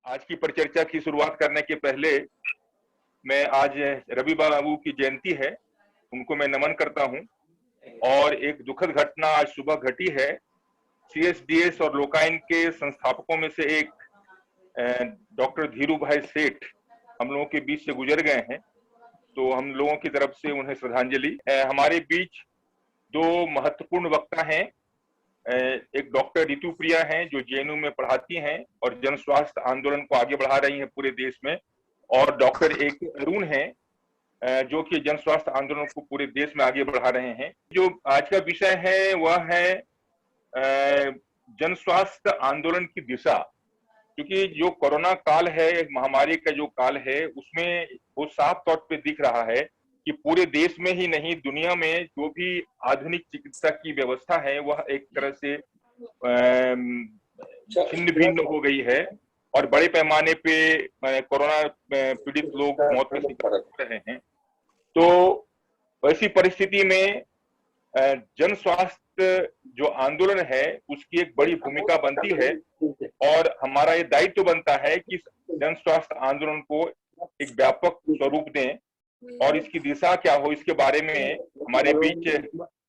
आज की परिचर्चा की शुरुआत करने के पहले मैं आज रवि बाबू की जयंती है, उनको मैं नमन करता हूं। और एक दुखद घटना आज सुबह घटी है। सीएसडीएस और लोकायन के संस्थापकों में से एक डॉक्टर धीरू भाई सेठ हम लोगों के बीच से गुजर गए हैं, तो हम लोगों की तरफ से उन्हें श्रद्धांजलि। हमारे बीच दो महत्वपूर्ण वक्ता हैं। एक डॉक्टर ऋतु प्रिया हैं जो जेएनयू में पढ़ाती हैं और जन स्वास्थ्य आंदोलन को आगे बढ़ा रही हैं पूरे देश में, और डॉक्टर ए के अरुण हैं जो कि जन स्वास्थ्य आंदोलन को पूरे देश में आगे बढ़ा रहे हैं। जो आज का विषय है वह है जन स्वास्थ्य आंदोलन की दिशा, क्योंकि जो कोरोना काल है, महामारी का जो काल है, उसमें वो साफ तौर पे दिख रहा है कि पूरे देश में ही नहीं, दुनिया में जो भी आधुनिक चिकित्सा की व्यवस्था है वह एक तरह से छिन्न भिन्न हो गई है और बड़े पैमाने पे कोरोना पीड़ित लोग मौत का शिकार हो रहे हैं। तो ऐसी परिस्थिति में जन स्वास्थ्य जो आंदोलन है उसकी एक बड़ी भूमिका बनती है और हमारा ये दायित्व बनता है कि जन स्वास्थ्य आंदोलन को एक व्यापक स्वरूप दें और इसकी दिशा क्या हो, इसके बारे में हमारे बीच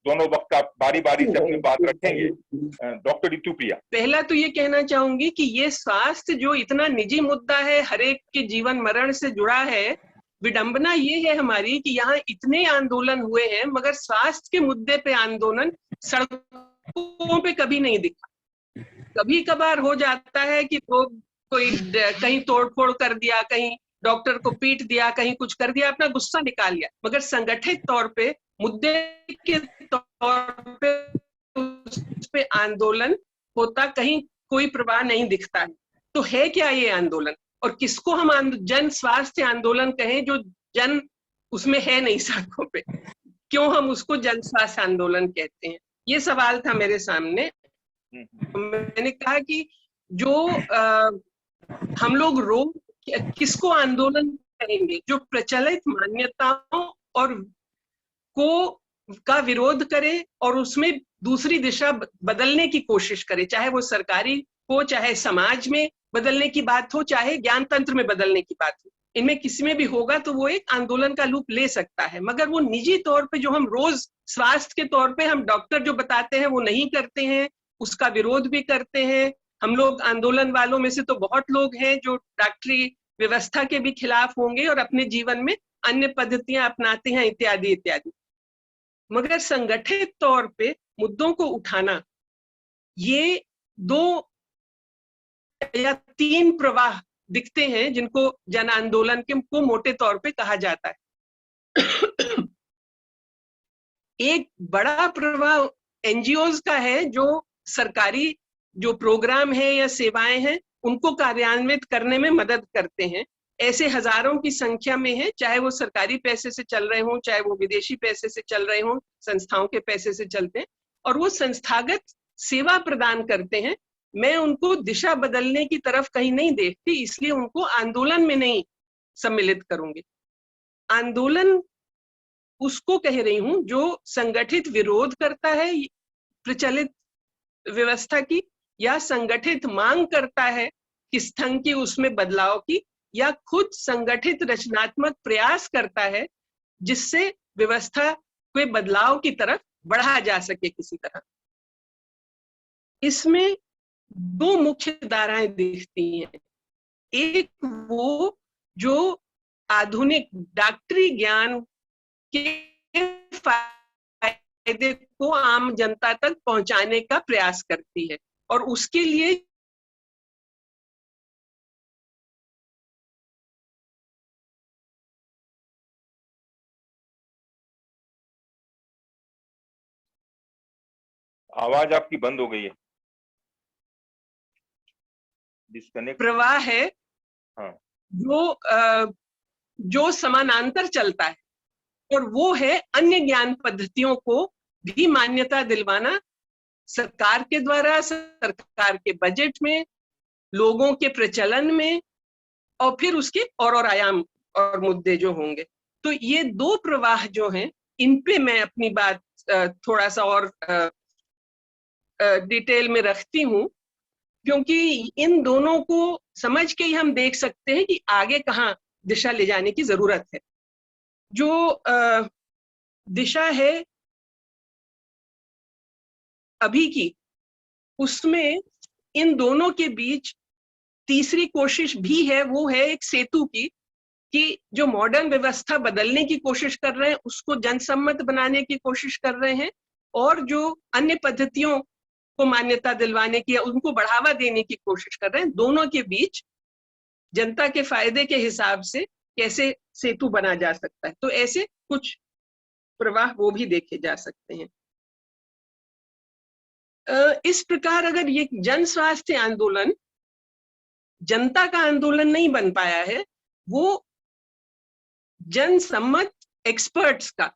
दोनों वक्ता बारी बारी से अपनी बात रखेंगे। डॉक्टर ऋतु प्रिया। पहला तो ये कहना चाहूंगी कि ये स्वास्थ्य जो इतना निजी मुद्दा है, हर एक के जीवन मरण से जुड़ा है, विडंबना ये है हमारी कि यहाँ इतने आंदोलन हुए हैं मगर स्वास्थ्य के मुद्दे पे आंदोलन सड़कों पे कभी नहीं दिखा। कभी कभार हो जाता है कि लोग कोई कहीं तोड़फोड़ कर दिया, कहीं डॉक्टर को पीट दिया, कहीं कुछ कर दिया, अपना गुस्सा निकाल लिया, मगर संगठित तौर पे मुद्दे के तौर पे उस पे आंदोलन होता कहीं कोई प्रवाह नहीं दिखता है। तो है क्या ये आंदोलन और किसको हम जन स्वास्थ्य आंदोलन कहें जो जन उसमें है नहीं सड़कों पे, क्यों हम उसको जन स्वास्थ्य आंदोलन कहते हैं? ये सवाल था मेरे सामने। मैंने कहा कि जो हम लोग रोग किसको आंदोलन करेंगे? जो प्रचलित मान्यताओं और का विरोध करे और उसमें दूसरी दिशा बदलने की कोशिश करे, चाहे वो सरकारी हो, चाहे समाज में बदलने की बात हो, चाहे ज्ञान तंत्र में बदलने की बात हो। इनमें किसी में भी होगा तो वो एक आंदोलन का रूप ले सकता है। मगर वो निजी तौर पे जो हम रोज स्वास्थ्य के तौर पे हम डॉक्टर जो बताते हैं वो नहीं करते हैं, उसका विरोध भी करते हैं। हम लोग आंदोलन वालों में से तो बहुत लोग हैं जो डॉक्टरी व्यवस्था के भी खिलाफ होंगे और अपने जीवन में अन्य पद्धतियां अपनाते हैं इत्यादि इत्यादि। मगर संगठित तौर पे मुद्दों को उठाना, ये दो या तीन प्रवाह दिखते हैं जिनको जन आंदोलन के को मोटे तौर पे कहा जाता है। एक बड़ा प्रवाह एनजीओज का है जो सरकारी जो प्रोग्राम है या सेवाएं हैं उनको कार्यान्वित करने में मदद करते हैं। ऐसे हजारों की संख्या में है, चाहे वो सरकारी पैसे से चल रहे हों, चाहे वो विदेशी पैसे से चल रहे हों, संस्थाओं के पैसे से चलते हैं और वो संस्थागत सेवा प्रदान करते हैं। मैं उनको दिशा बदलने की तरफ कहीं नहीं देखती, इसलिए उनको आंदोलन में नहीं सम्मिलित करूंगी। आंदोलन उसको कह रही हूं जो संगठित विरोध करता है प्रचलित व्यवस्था की, या संगठित मांग करता है किस ढंग की उसमें बदलाव की, या खुद संगठित रचनात्मक प्रयास करता है जिससे व्यवस्था के बदलाव की तरफ बढ़ा जा सके किसी तरह। इसमें दो मुख्य धाराएं दिखती हैं। एक वो जो आधुनिक डॉक्टरी ज्ञान के फायदे को आम जनता तक पहुंचाने का प्रयास करती है और उसके लिए आवाज आपकी बंद हो गई है, डिस्कनेक्ट प्रवाह है। हाँ। जो समानांतर चलता है और वो है अन्य ज्ञान पद्धतियों को भी मान्यता दिलवाना सरकार के द्वारा, सरकार के बजट में, लोगों के प्रचलन में, और फिर उसके और आयाम और मुद्दे जो होंगे। तो ये दो प्रवाह जो हैं, इन पे मैं अपनी बात थोड़ा सा और डिटेल में रखती हूँ, क्योंकि इन दोनों को समझ के ही हम देख सकते हैं कि आगे कहाँ दिशा ले जाने की जरूरत है। जो दिशा है अभी की, उसमें इन दोनों के बीच तीसरी कोशिश भी है, वो है एक सेतु की, कि जो मॉडर्न व्यवस्था बदलने की कोशिश कर रहे हैं उसको जनसम्मत बनाने की कोशिश कर रहे हैं, और जो अन्य पद्धतियों को मान्यता दिलवाने की, उनको बढ़ावा देने की कोशिश कर रहे हैं। दोनों के बीच जनता के फायदे के हिसाब से कैसे सेतु बना जा सकता है, तो ऐसे कुछ प्रवाह वो भी देखे जा सकते हैं। इस प्रकार अगर ये जन स्वास्थ्य आंदोलन जनता का आंदोलन नहीं बन पाया है, वो जनसम्मत एक्सपर्ट्स का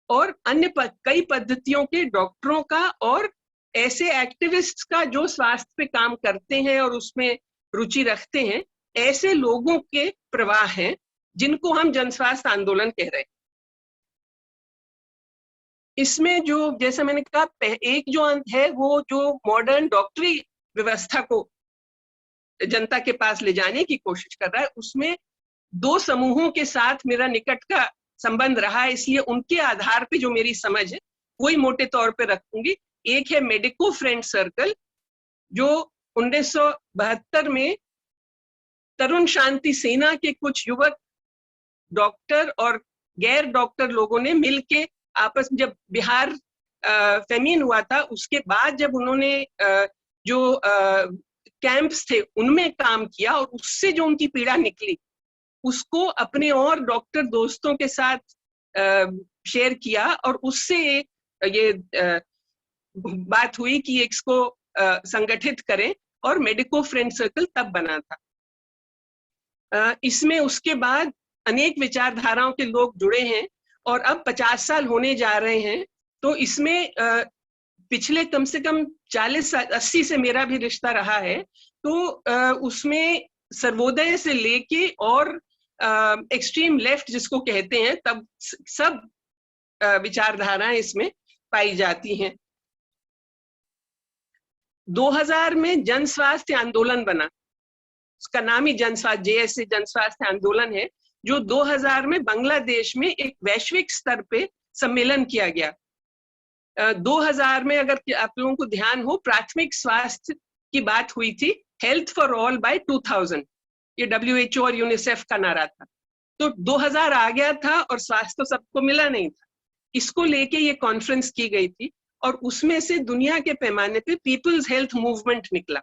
और अन्य कई पद्धतियों के डॉक्टरों का और ऐसे एक्टिविस्ट्स का जो स्वास्थ्य पे काम करते हैं और उसमें रुचि रखते हैं, ऐसे लोगों के प्रवाह हैं जिनको हम जन स्वास्थ्य आंदोलन कह रहे हैं। इसमें जो, जैसा मैंने कहा, एक जो है वो जो मॉडर्न डॉक्टरी व्यवस्था को जनता के पास ले जाने की कोशिश कर रहा है, उसमें दो समूहों के साथ मेरा निकट का संबंध रहा है, इसलिए उनके आधार पे जो मेरी समझ है वही मोटे तौर पे रखूंगी। एक है मेडिको फ्रेंड सर्कल, जो 1972 में तरुण शांति सेना के कुछ युवक डॉक्टर और गैर डॉक्टर लोगों ने मिलके आपस में, जब बिहार फेमीन हुआ था उसके बाद जब उन्होंने जो कैंप्स थे उनमें काम किया और उससे जो उनकी पीड़ा निकली उसको अपने और डॉक्टर दोस्तों के साथ शेयर किया, और उससे ये बात हुई कि इसको संगठित करें, और मेडिको फ्रेंड सर्कल तब बना था। इसमें उसके बाद अनेक विचारधाराओं के लोग जुड़े हैं, और अब 50 साल होने जा रहे हैं, तो इसमें पिछले कम से कम 40-80 से मेरा भी रिश्ता रहा है, तो उसमें सर्वोदय से लेके और एक्सट्रीम लेफ्ट जिसको कहते हैं, तब सब विचारधाराएं इसमें पाई जाती हैं। 2000 में जन स्वास्थ्य आंदोलन बना, उसका नाम ही जन स्वास्थ्य, जेएसए जन स्वास्थ्य आंदोलन है, जो 2000 में बांग्लादेश में एक वैश्विक स्तर पे सम्मेलन किया गया। 2000 में, अगर आप लोगों को ध्यान हो, प्राथमिक स्वास्थ्य की बात हुई थी, हेल्थ फॉर ऑल बाय 2000, ये WHO और यूनिसेफ का नारा था। तो 2000 आ गया था और स्वास्थ्य तो सबको मिला नहीं था, इसको लेके ये कॉन्फ्रेंस की गई थी, और उसमें से दुनिया के पैमाने पे पीपल्स हेल्थ मूवमेंट निकला,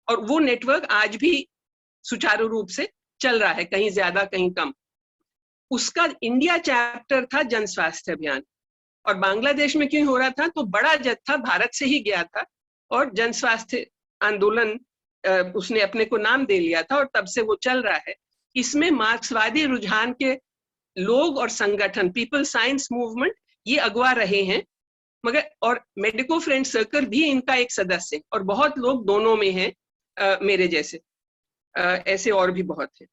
और वो नेटवर्क आज भी सुचारू रूप से चल रहा है, कहीं ज्यादा कहीं कम। उसका इंडिया चैप्टर था जन स्वास्थ्य अभियान, और बांग्लादेश में क्यों हो रहा था, तो बड़ा जत्था भारत से ही गया था, और जन स्वास्थ्य आंदोलन उसने अपने को नाम दे लिया था, और तब से वो चल रहा है। इसमें मार्क्सवादी रुझान के लोग और संगठन, पीपल साइंस मूवमेंट, ये अगुवा रहे हैं, मगर और मेडिको फ्रेंड सर्कल भी इनका एक सदस्य, और बहुत लोग दोनों में हैं, मेरे जैसे ऐसे और भी बहुत हैं।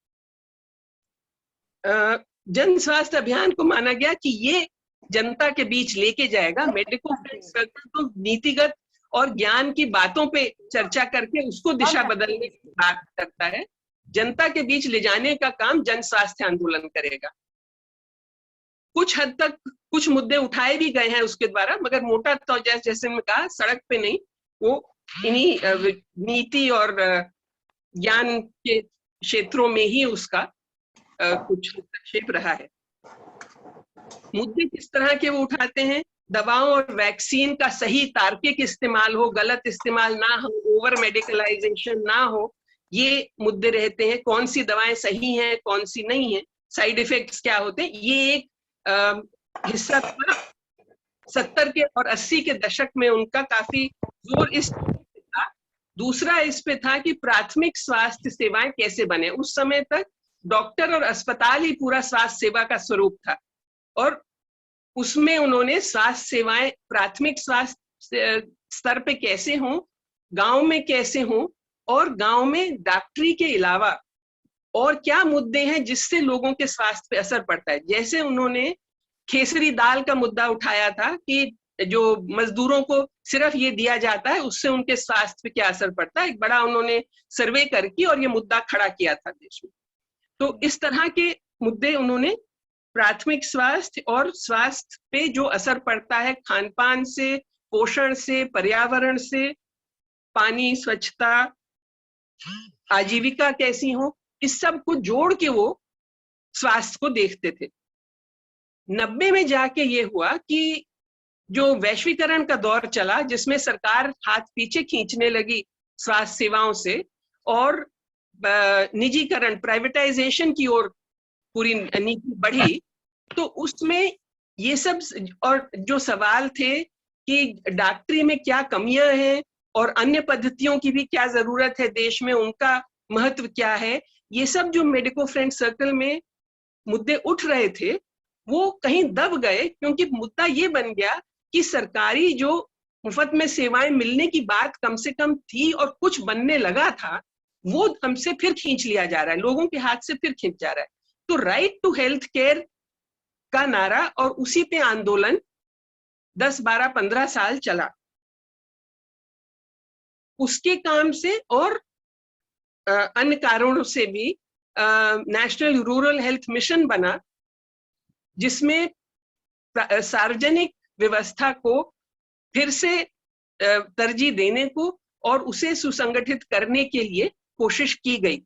जन स्वास्थ्य अभियान को माना गया कि ये जनता के बीच लेके जाएगा। मेडिको फ्रेंड सर्कल तो नीतिगत और ज्ञान की बातों पे चर्चा करके उसको दिशा बदलने की बात करता है, जनता के बीच ले जाने का काम जन स्वास्थ्य आंदोलन करेगा। कुछ हद तक कुछ मुद्दे उठाए भी गए हैं उसके द्वारा, मगर मोटा तो जैसे मैं कहा, सड़क पे नहीं, वो इन्हीं नीति और ज्ञान के क्षेत्रों में ही उसका कुछ हस्तक्षेप रहा है। मुद्दे किस तरह के वो उठाते हैं, दवाओं और वैक्सीन का सही तार्किक इस्तेमाल हो, गलत इस्तेमाल ना हो, ओवर मेडिकलाइजेशन ना हो, ये मुद्दे रहते हैं। कौन सी दवाएं सही हैं, कौन सी नहीं है, साइड इफेक्ट्स क्या होते हैं, ये एक हिस्सा था 70 के और 80 के दशक में उनका काफी जोर इस पे था। दूसरा इस पे था कि प्राथमिक स्वास्थ्य सेवाएं कैसे बने। उस समय तक डॉक्टर और अस्पताल ही पूरा स्वास्थ्य सेवा का स्वरूप था, और उसमें उन्होंने स्वास्थ्य सेवाएं प्राथमिक स्वास्थ्य स्तर पे कैसे हों, गांव में कैसे हों, और गांव में डॉक्टरी के अलावा और क्या मुद्दे हैं जिससे लोगों के स्वास्थ्य पे असर पड़ता है। जैसे उन्होंने खेसरी दाल का मुद्दा उठाया था कि जो मजदूरों को सिर्फ ये दिया जाता है उससे उनके स्वास्थ्य पे क्या असर पड़ता है, एक बड़ा उन्होंने सर्वे करके और ये मुद्दा खड़ा किया था देश में। तो इस तरह के मुद्दे उन्होंने प्राथमिक स्वास्थ्य और स्वास्थ्य पे जो असर पड़ता है खान पान से, पोषण से, पर्यावरण से, पानी, स्वच्छता, आजीविका कैसी हो, इस सब को जोड़ के वो स्वास्थ्य को देखते थे। 90 में जाके ये हुआ कि जो वैश्वीकरण का दौर चला जिसमें सरकार हाथ पीछे खींचने लगी स्वास्थ्य सेवाओं से और निजीकरण, प्राइवेटाइजेशन की ओर पूरी नीति बढ़ी, तो उसमें ये सब और जो सवाल थे कि डॉक्टरी में क्या कमियां हैं और अन्य पद्धतियों की भी क्या जरूरत है देश में, उनका महत्व क्या है, ये सब जो मेडिको फ्रेंड सर्कल में मुद्दे उठ रहे थे वो कहीं दब गए, क्योंकि मुद्दा ये बन गया कि सरकारी जो मुफ्त में सेवाएं मिलने की बात कम से कम थी और कुछ बनने लगा था, वो हमसे फिर खींच लिया जा रहा है, लोगों के हाथ से फिर खींच जा रहा है। तो राइट टू हेल्थ केयर का नारा और उसी पे आंदोलन 10, 12, 15 साल चला। उसके काम से और अन्य कारणों से भी नेशनल रूरल हेल्थ मिशन बना, जिसमें सार्वजनिक व्यवस्था को फिर से तरजीह देने को और उसे सुसंगठित करने के लिए कोशिश की गई।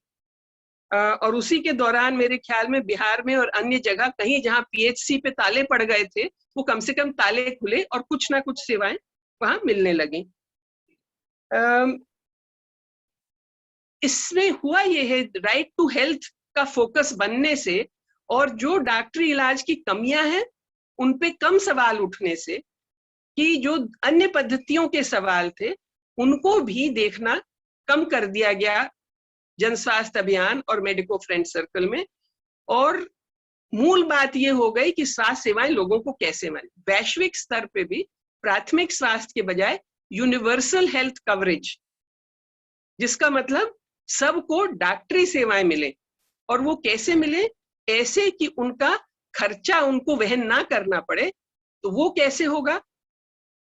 और उसी के दौरान मेरे ख्याल में बिहार में और अन्य जगह कहीं जहां पीएचसी पे ताले पड़ गए थे वो कम से कम ताले खुले और कुछ ना कुछ सेवाएं वहां मिलने लगी। इसमें हुआ ये है, राइट टू हेल्थ का फोकस बनने से और जो डॉक्टरी इलाज की कमियां हैं उन पे कम सवाल उठने से, कि जो अन्य पद्धतियों के सवाल थे उनको भी देखना कम कर दिया गया जन स्वास्थ्य अभियान और मेडिको फ्रेंड सर्कल में। और मूल बात ये हो गई कि स्वास्थ्य सेवाएं लोगों को कैसे मिले। वैश्विक स्तर पे भी प्राथमिक स्वास्थ्य के बजाय यूनिवर्सल हेल्थ कवरेज, जिसका मतलब सबको डॉक्टरी सेवाएं मिले, और वो कैसे मिले, ऐसे कि उनका खर्चा उनको वहन ना करना पड़े। तो वो कैसे होगा,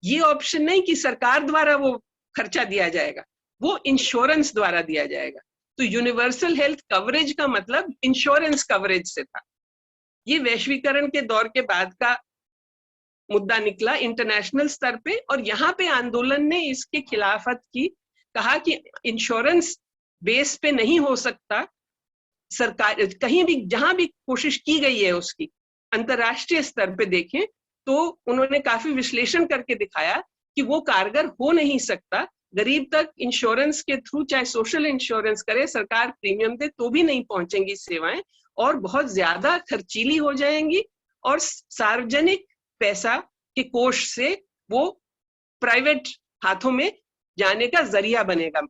ये ऑप्शन नहीं कि सरकार द्वारा वो खर्चा दिया जाएगा, वो इंश्योरेंस द्वारा दिया जाएगा। तो यूनिवर्सल हेल्थ कवरेज का मतलब इंश्योरेंस कवरेज से था। ये वैश्वीकरण के दौर के बाद का मुद्दा निकला इंटरनेशनल स्तर पे, और यहाँ पे आंदोलन ने इसके खिलाफत की, कहा कि इंश्योरेंस बेस पे नहीं हो सकता। सरकार कहीं भी जहां भी कोशिश की गई है उसकी अंतरराष्ट्रीय स्तर पे देखें तो उन्होंने काफी विश्लेषण करके दिखाया कि वो कारगर हो नहीं सकता। गरीब तक इंश्योरेंस के थ्रू, चाहे सोशल इंश्योरेंस करे, सरकार प्रीमियम दे, तो भी नहीं पहुंचेंगी सेवाएं, और बहुत ज्यादा खर्चीली हो जाएंगी, और सार्वजनिक पैसा के कोष से वो प्राइवेट हाथों में जाने का जरिया बनेगा।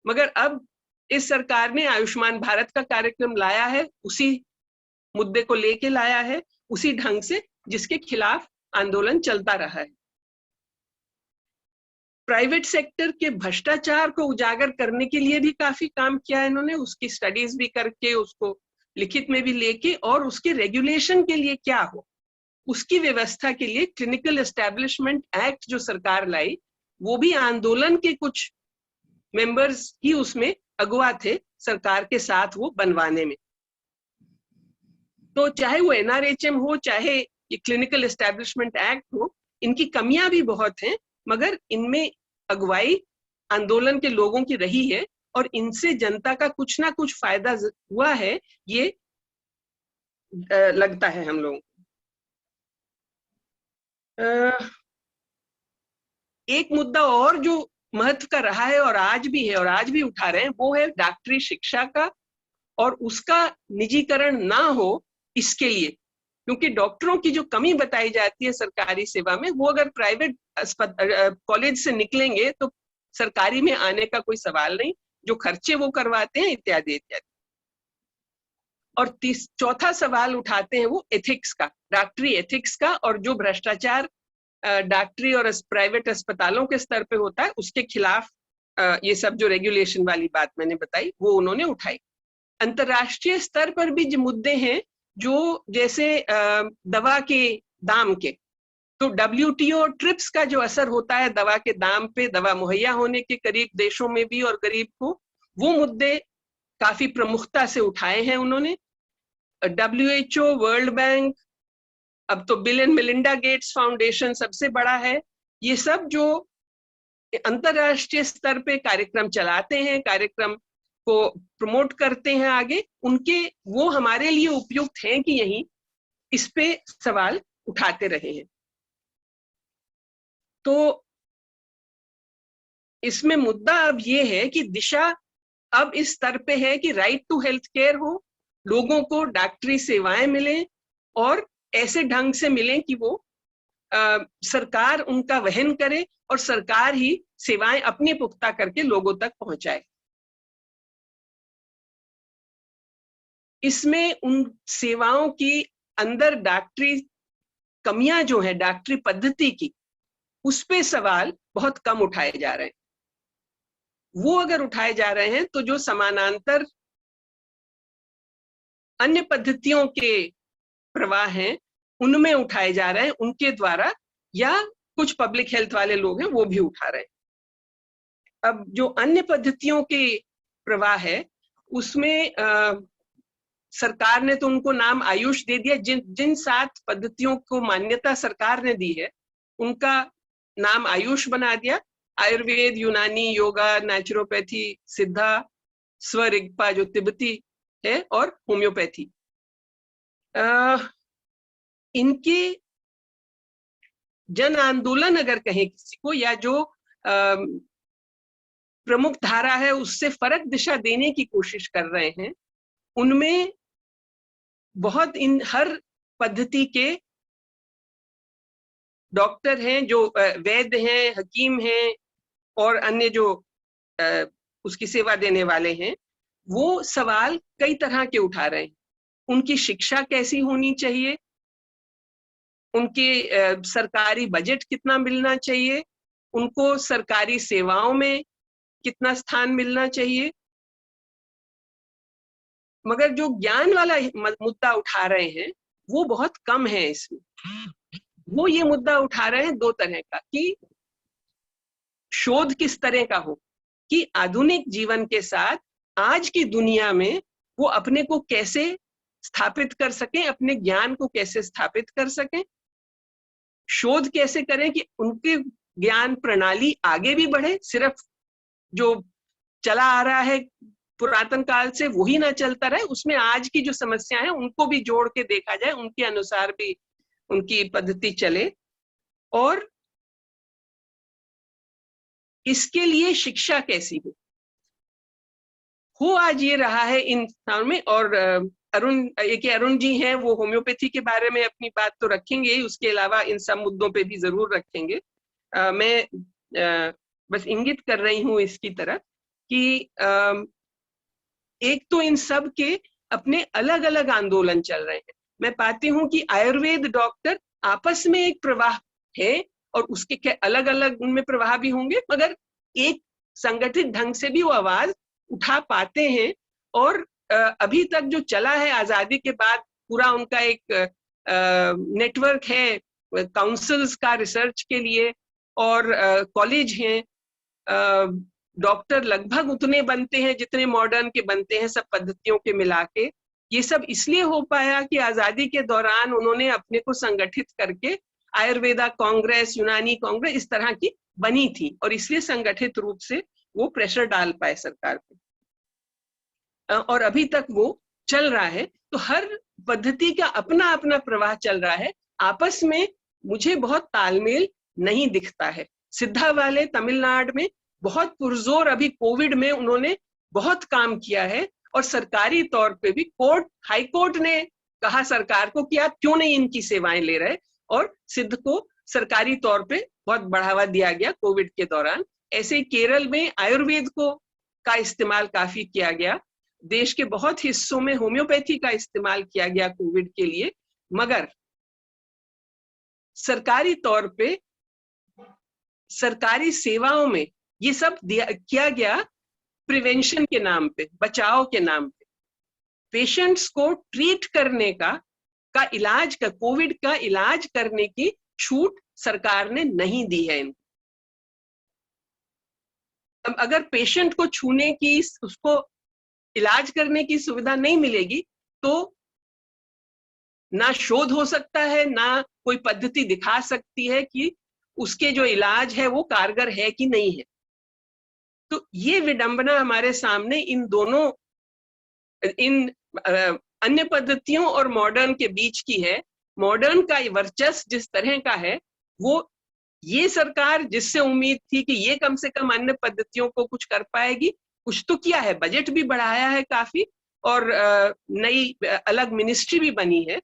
मगर अब इस सरकार ने आयुष्मान भारत का कार्यक्रम लाया है, उसी मुद्दे को लेके लाया है, उसी ढंग से जिसके खिलाफ आंदोलन चलता रहा है। प्राइवेट सेक्टर के भ्रष्टाचार को उजागर करने के लिए भी काफी काम किया है इन्होंने, उसकी स्टडीज भी करके, उसको लिखित में भी लेके, और उसके रेगुलेशन के लिए क्या हो उसकी व्यवस्था के लिए क्लिनिकल एस्टेब्लिशमेंट एक्ट जो सरकार लाई, वो भी आंदोलन के कुछ मेंबर्स ही उसमें अगुवा थे सरकार के साथ वो बनवाने में। तो चाहे वो एनआरएचएम हो, चाहे ये क्लिनिकल एस्टेब्लिशमेंट एक्ट हो, इनकी कमियां भी बहुत हैं, मगर इनमें अगुवाई आंदोलन के लोगों की रही है और इनसे जनता का कुछ ना कुछ फायदा हुआ है, ये लगता है हम लोगों को। एक मुद्दा और जो महत्व का रहा है और आज भी है और आज भी उठा रहे हैं, वो है डॉक्टरी शिक्षा का, और उसका निजीकरण ना हो इसके लिए, क्योंकि डॉक्टरों की जो कमी बताई जाती है सरकारी सेवा में, वो अगर प्राइवेट कॉलेज से निकलेंगे तो सरकारी में आने का कोई सवाल नहीं, जो खर्चे वो करवाते हैं इत्यादि इत्यादि। और चौथा सवाल उठाते हैं वो एथिक्स का, डॉक्टरी एथिक्स का, और जो भ्रष्टाचार डॉक्टरी और प्राइवेट अस्पतालों के स्तर पे होता है उसके खिलाफ ये सब जो रेगुलेशन वाली बात मैंने बताई वो उन्होंने उठाई। अंतरराष्ट्रीय स्तर पर भी जो मुद्दे हैं, जो जैसे दवा के दाम के, तो WTO ट्रिप्स का जो असर होता है दवा के दाम पे, दवा मुहैया होने के करीब देशों में भी और गरीब को, वो मुद्दे काफी प्रमुखता से उठाए हैं उन्होंने। WHO, वर्ल्ड बैंक, अब तो bill and Melinda Gates foundation सबसे बड़ा है, ये सब जो अंतरराष्ट्रीय स्तर पे कार्यक्रम चलाते हैं, कार्यक्रम को प्रमोट करते हैं आगे, उनके वो हमारे लिए उपयुक्त हैं कि यही इस पे सवाल उठाते रहे हैं। तो इसमें मुद्दा अब ये है कि दिशा अब इस स्तर पे है कि राइट टू हेल्थ केयर हो, लोगों को डॉक्टरी सेवाएं मिलें और ऐसे ढंग से मिलें कि वो सरकार उनका वहन करे और सरकार ही सेवाएं अपनी पुख्ता करके लोगों तक पहुंचाए। इसमें उन सेवाओं की अंदर डॉक्टरी कमियां जो है डॉक्टरी पद्धति की, उस पे सवाल बहुत कम उठाए जा रहे हैं। वो अगर उठाए जा रहे हैं तो जो समानांतर अन्य पद्धतियों के प्रवाह हैं उनमें उठाए जा रहे हैं उनके द्वारा, या कुछ पब्लिक हेल्थ वाले लोग हैं वो भी उठा रहे हैं। अब जो अन्य पद्धतियों के प्रवाह है उसमें सरकार ने तो उनको नाम आयुष दे दिया। जिन 7 पद्धतियों को मान्यता सरकार ने दी है उनका नाम आयुष बना दिया। आयुर्वेद, यूनानी, योगा, नेचुरोपैथी, सिद्धा, स्वरिगपा जो तिब्बती है, और होम्योपैथी। इनके जन आंदोलन अगर कहें किसी को, या जो प्रमुख धारा है उससे फर्क दिशा देने की कोशिश कर रहे हैं, उनमें बहुत इन हर पद्धति के डॉक्टर हैं, जो वैद्य हैं, हकीम हैं और अन्य जो उसकी सेवा देने वाले हैं, वो सवाल कई तरह के उठा रहे हैं। उनकी शिक्षा कैसी होनी चाहिए, उनके सरकारी बजट कितना मिलना चाहिए, उनको सरकारी सेवाओं में कितना स्थान मिलना चाहिए। मगर जो ज्ञान वाला मुद्दा उठा रहे हैं वो बहुत कम है इसमें। वो ये मुद्दा उठा रहे हैं 2 तरह का, कि शोध किस तरह का हो, कि आधुनिक जीवन के साथ आज की दुनिया में वो अपने को कैसे स्थापित कर सकें, अपने ज्ञान को कैसे स्थापित कर सकें, शोध कैसे करें कि उनकी ज्ञान प्रणाली आगे भी बढ़े, सिर्फ जो चला आ रहा है पुरातन काल से वही ना चलता रहे, उसमें आज की जो समस्या है उनको भी जोड़ के देखा जाए, उनके अनुसार भी उनकी पद्धति चले। और इसके लिए शिक्षा कैसी हो आज ये रहा है इन स्थानों में। और अरुण जी हैं, वो होम्योपैथी के बारे में अपनी बात तो रखेंगे ही, उसके अलावा इन सब मुद्दों पे भी जरूर रखेंगे। मैं बस इंगित कर रही हूँ इसकी तरफ कि एक तो इन सब के अपने अलग अलग आंदोलन चल रहे हैं। मैं पाती हूँ कि आयुर्वेद डॉक्टर आपस में एक प्रवाह है और उसके क्या अलग अलग उनमें प्रवाह भी होंगे, मगर एक संगठित ढंग से भी वो आवाज उठा पाते हैं। और अभी तक जो चला है आजादी के बाद, पूरा उनका एक नेटवर्क है काउंसिल्स का रिसर्च के लिए, और कॉलेज हैं, डॉक्टर लगभग उतने बनते हैं जितने मॉडर्न के बनते हैं सब पद्धतियों के मिला के। ये सब इसलिए हो पाया कि आजादी के दौरान उन्होंने अपने को संगठित करके आयुर्वेदा कांग्रेस, यूनानी कांग्रेस इस तरह की बनी थी, और इसलिए संगठित रूप से वो प्रेशर डाल पाए सरकार पे, और अभी तक वो चल रहा है। तो हर पद्धति का अपना अपना प्रवाह चल रहा है, आपस में मुझे बहुत तालमेल नहीं दिखता है। सिद्धा वाले तमिलनाडु में बहुत पुरजोर अभी कोविड में उन्होंने बहुत काम किया है, और सरकारी तौर पे भी हाई कोर्ट ने कहा सरकार को कि आप क्यों नहीं इनकी सेवाएं ले रहे, और सिद्ध को सरकारी तौर पे बहुत बढ़ावा दिया गया कोविड के दौरान। ऐसे ही केरल में आयुर्वेद का इस्तेमाल काफी किया गया, देश के बहुत हिस्सों में होम्योपैथी का इस्तेमाल किया गया कोविड के लिए, मगर सरकारी तौर पे सरकारी सेवाओं में ये सब किया गया प्रिवेंशन के नाम पे, बचाव के नाम पे। पेशेंट्स को ट्रीट करने का इलाज का, कोविड का इलाज करने की छूट सरकार ने नहीं दी है इनको। अब अगर पेशेंट को छूने की, उसको इलाज करने की सुविधा नहीं मिलेगी तो ना शोध हो सकता है, ना कोई पद्धति दिखा सकती है कि उसके जो इलाज है वो कारगर है कि नहीं है। तो ये विडंबना हमारे सामने इन दोनों, इन अन्य पद्धतियों और मॉडर्न के बीच की है। मॉडर्न का वर्चस्व जिस तरह का है, वो ये सरकार जिससे उम्मीद थी कि ये कम से कम अन्य पद्धतियों को कुछ कर पाएगी, कुछ तो किया है, बजट भी बढ़ाया है काफी, और नई अलग मिनिस्ट्री भी बनी है,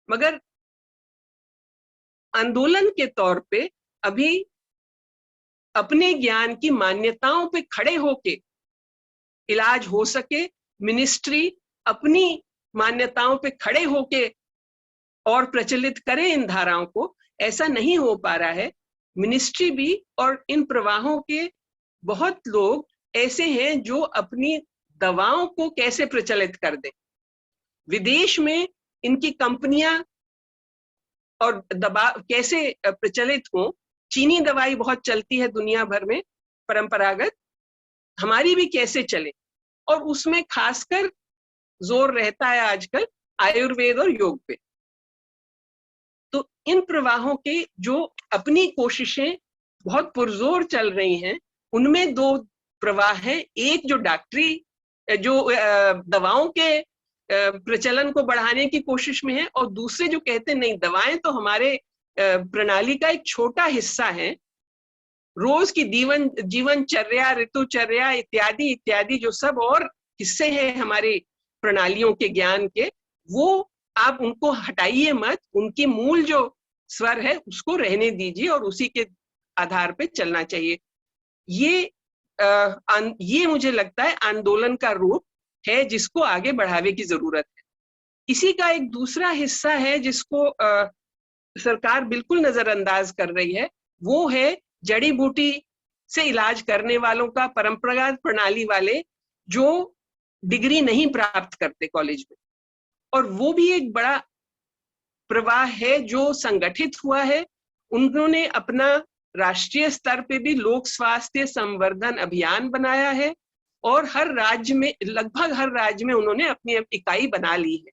मगर आंदोलन के तौर पे अभी अपने ज्ञान की मान्यताओं पे खड़े होके इलाज हो सके, मिनिस्ट्री अपनी मान्यताओं पे खड़े होके और प्रचलित करे इन धाराओं को, ऐसा नहीं हो पा रहा है। मिनिस्ट्री भी और इन प्रवाहों के बहुत लोग ऐसे हैं जो अपनी दवाओं को कैसे प्रचलित कर दें। विदेश में इनकी कंपनियां और दवा कैसे प्रचलित हो। चीनी दवाई बहुत चलती है दुनिया भर में परंपरागत, हमारी भी कैसे चले, और उसमें खासकर जोर रहता है आजकल आयुर्वेद और योग पे। तो इन प्रवाहों के जो अपनी कोशिशें बहुत पुरजोर चल रही हैं, उनमें दो प्रवाह हैं। एक जो डॉक्टरी, जो दवाओं के प्रचलन को बढ़ाने की कोशिश में है, और दूसरे जो कहते हैं नहीं, दवाएं तो हमारे प्रणाली का एक छोटा हिस्सा है, रोज की जीवनचर्या, ऋतुचर्या इत्यादि इत्यादि जो सब और हिस्से हैं हमारी प्रणालियों के ज्ञान के, वो आप उनको हटाइए मत, उनकी मूल जो स्वर है उसको रहने दीजिए और उसी के आधार पे चलना चाहिए। ये मुझे लगता है आंदोलन का रूप है जिसको आगे बढ़ावे की जरूरत है। इसी का एक दूसरा हिस्सा है जिसको सरकार बिल्कुल नजरअंदाज कर रही है, वो है जड़ी बूटी से इलाज करने वालों का, परंपरागत प्रणाली वाले जो डिग्री नहीं प्राप्त करते कॉलेज में, और वो भी एक बड़ा प्रवाह है जो संगठित हुआ है। उन्होंने अपना राष्ट्रीय स्तर पे भी लोक स्वास्थ्य संवर्धन अभियान बनाया है, और हर राज्य में, लगभग हर राज्य में उन्होंने अपनी इकाई बना ली है।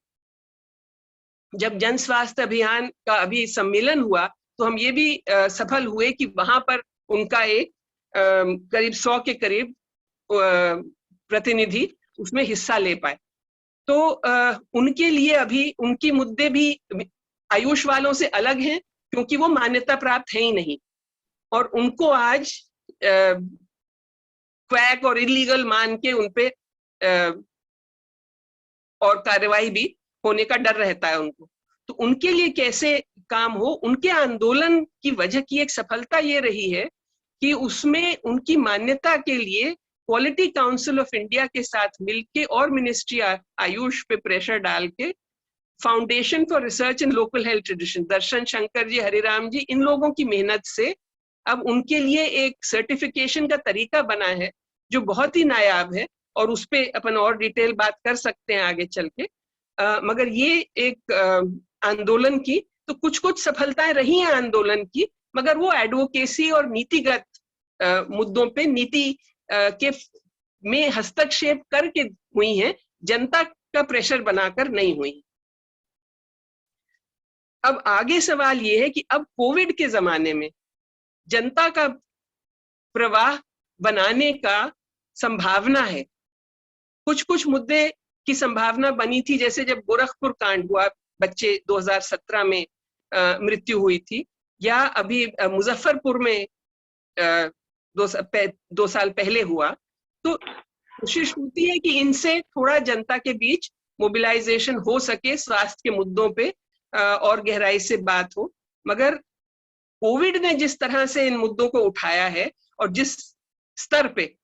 जब जन स्वास्थ्य अभियान का अभी सम्मेलन हुआ तो हम ये भी सफल हुए कि वहां पर उनका एक करीब 100 के करीब प्रतिनिधि उसमें हिस्सा ले पाए। तो उनके लिए अभी उनकी मुद्दे भी आयुष वालों से अलग हैं, क्योंकि वो मान्यता प्राप्त है ही नहीं, और उनको आज क्वैक और इलीगल मान के उनपे और कार्रवाई भी होने का डर रहता है उनको। तो उनके लिए कैसे काम हो, उनके आंदोलन की वजह की एक सफलता ये रही है कि उसमें उनकी मान्यता के लिए क्वालिटी काउंसिल ऑफ इंडिया के साथ मिलके और मिनिस्ट्री आयुष पे प्रेशर डाल के foundation for research in local health tradition, Darshan Shankar ji, Hariram ji, इन लोगों की मेहनत से अब उनके लिए एक सर्टिफिकेशन का तरीका बना है जो बहुत ही नायाब है, और उस पर अपन और डिटेल बात कर सकते हैं आगे चल के। मगर ये एक आंदोलन की तो कुछ सफलताएं रही हैं आंदोलन की, मगर वो एडवोकेसी और नीतिगत मुद्दों पे नीति के में हस्तक्षेप करके हुई हैं, जनता का प्रेशर बनाकर नहीं हुई। अब आगे सवाल ये है कि अब कोविड के जमाने में जनता का प्रवाह बनाने का संभावना है। कुछ मुद्दे की संभावना बनी थी, जैसे जब गोरखपुर कांड हुआ, बच्चे 2017 में मृत्यु हुई थी, या अभी मुजफ्फरपुर में 2 साल पहले हुआ। तो कोशिश होती है कि इनसे थोड़ा जनता के बीच मोबिलाइजेशन हो सके, स्वास्थ्य के मुद्दों पे और गहराई से बात हो। मगर कोविड ने जिस तरह से इन मुद्दों को उठाया है और जिस स्तर पे,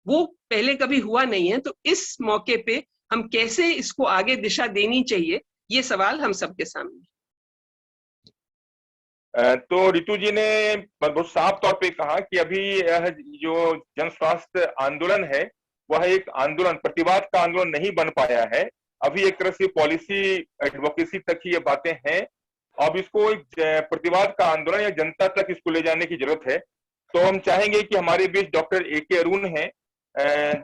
वो पहले कभी हुआ नहीं है। तो इस मौके पे हम कैसे इसको आगे दिशा देनी चाहिए, ये सवाल हम सबके सामने। तो रितु जी ने बहुत साफ तौर पे कहा कि अभी यह जो जन स्वास्थ्य आंदोलन है वह एक आंदोलन, प्रतिवाद का आंदोलन नहीं बन पाया है। अभी एक तरह से पॉलिसी एडवोकेसी तक ही ये बातें हैं, अब इसको एक प्रतिवाद का आंदोलन या जनता तक इसको ले जाने की जरूरत है। तो हम चाहेंगे कि हमारे बीच डॉक्टर A.K. अरुण हैं,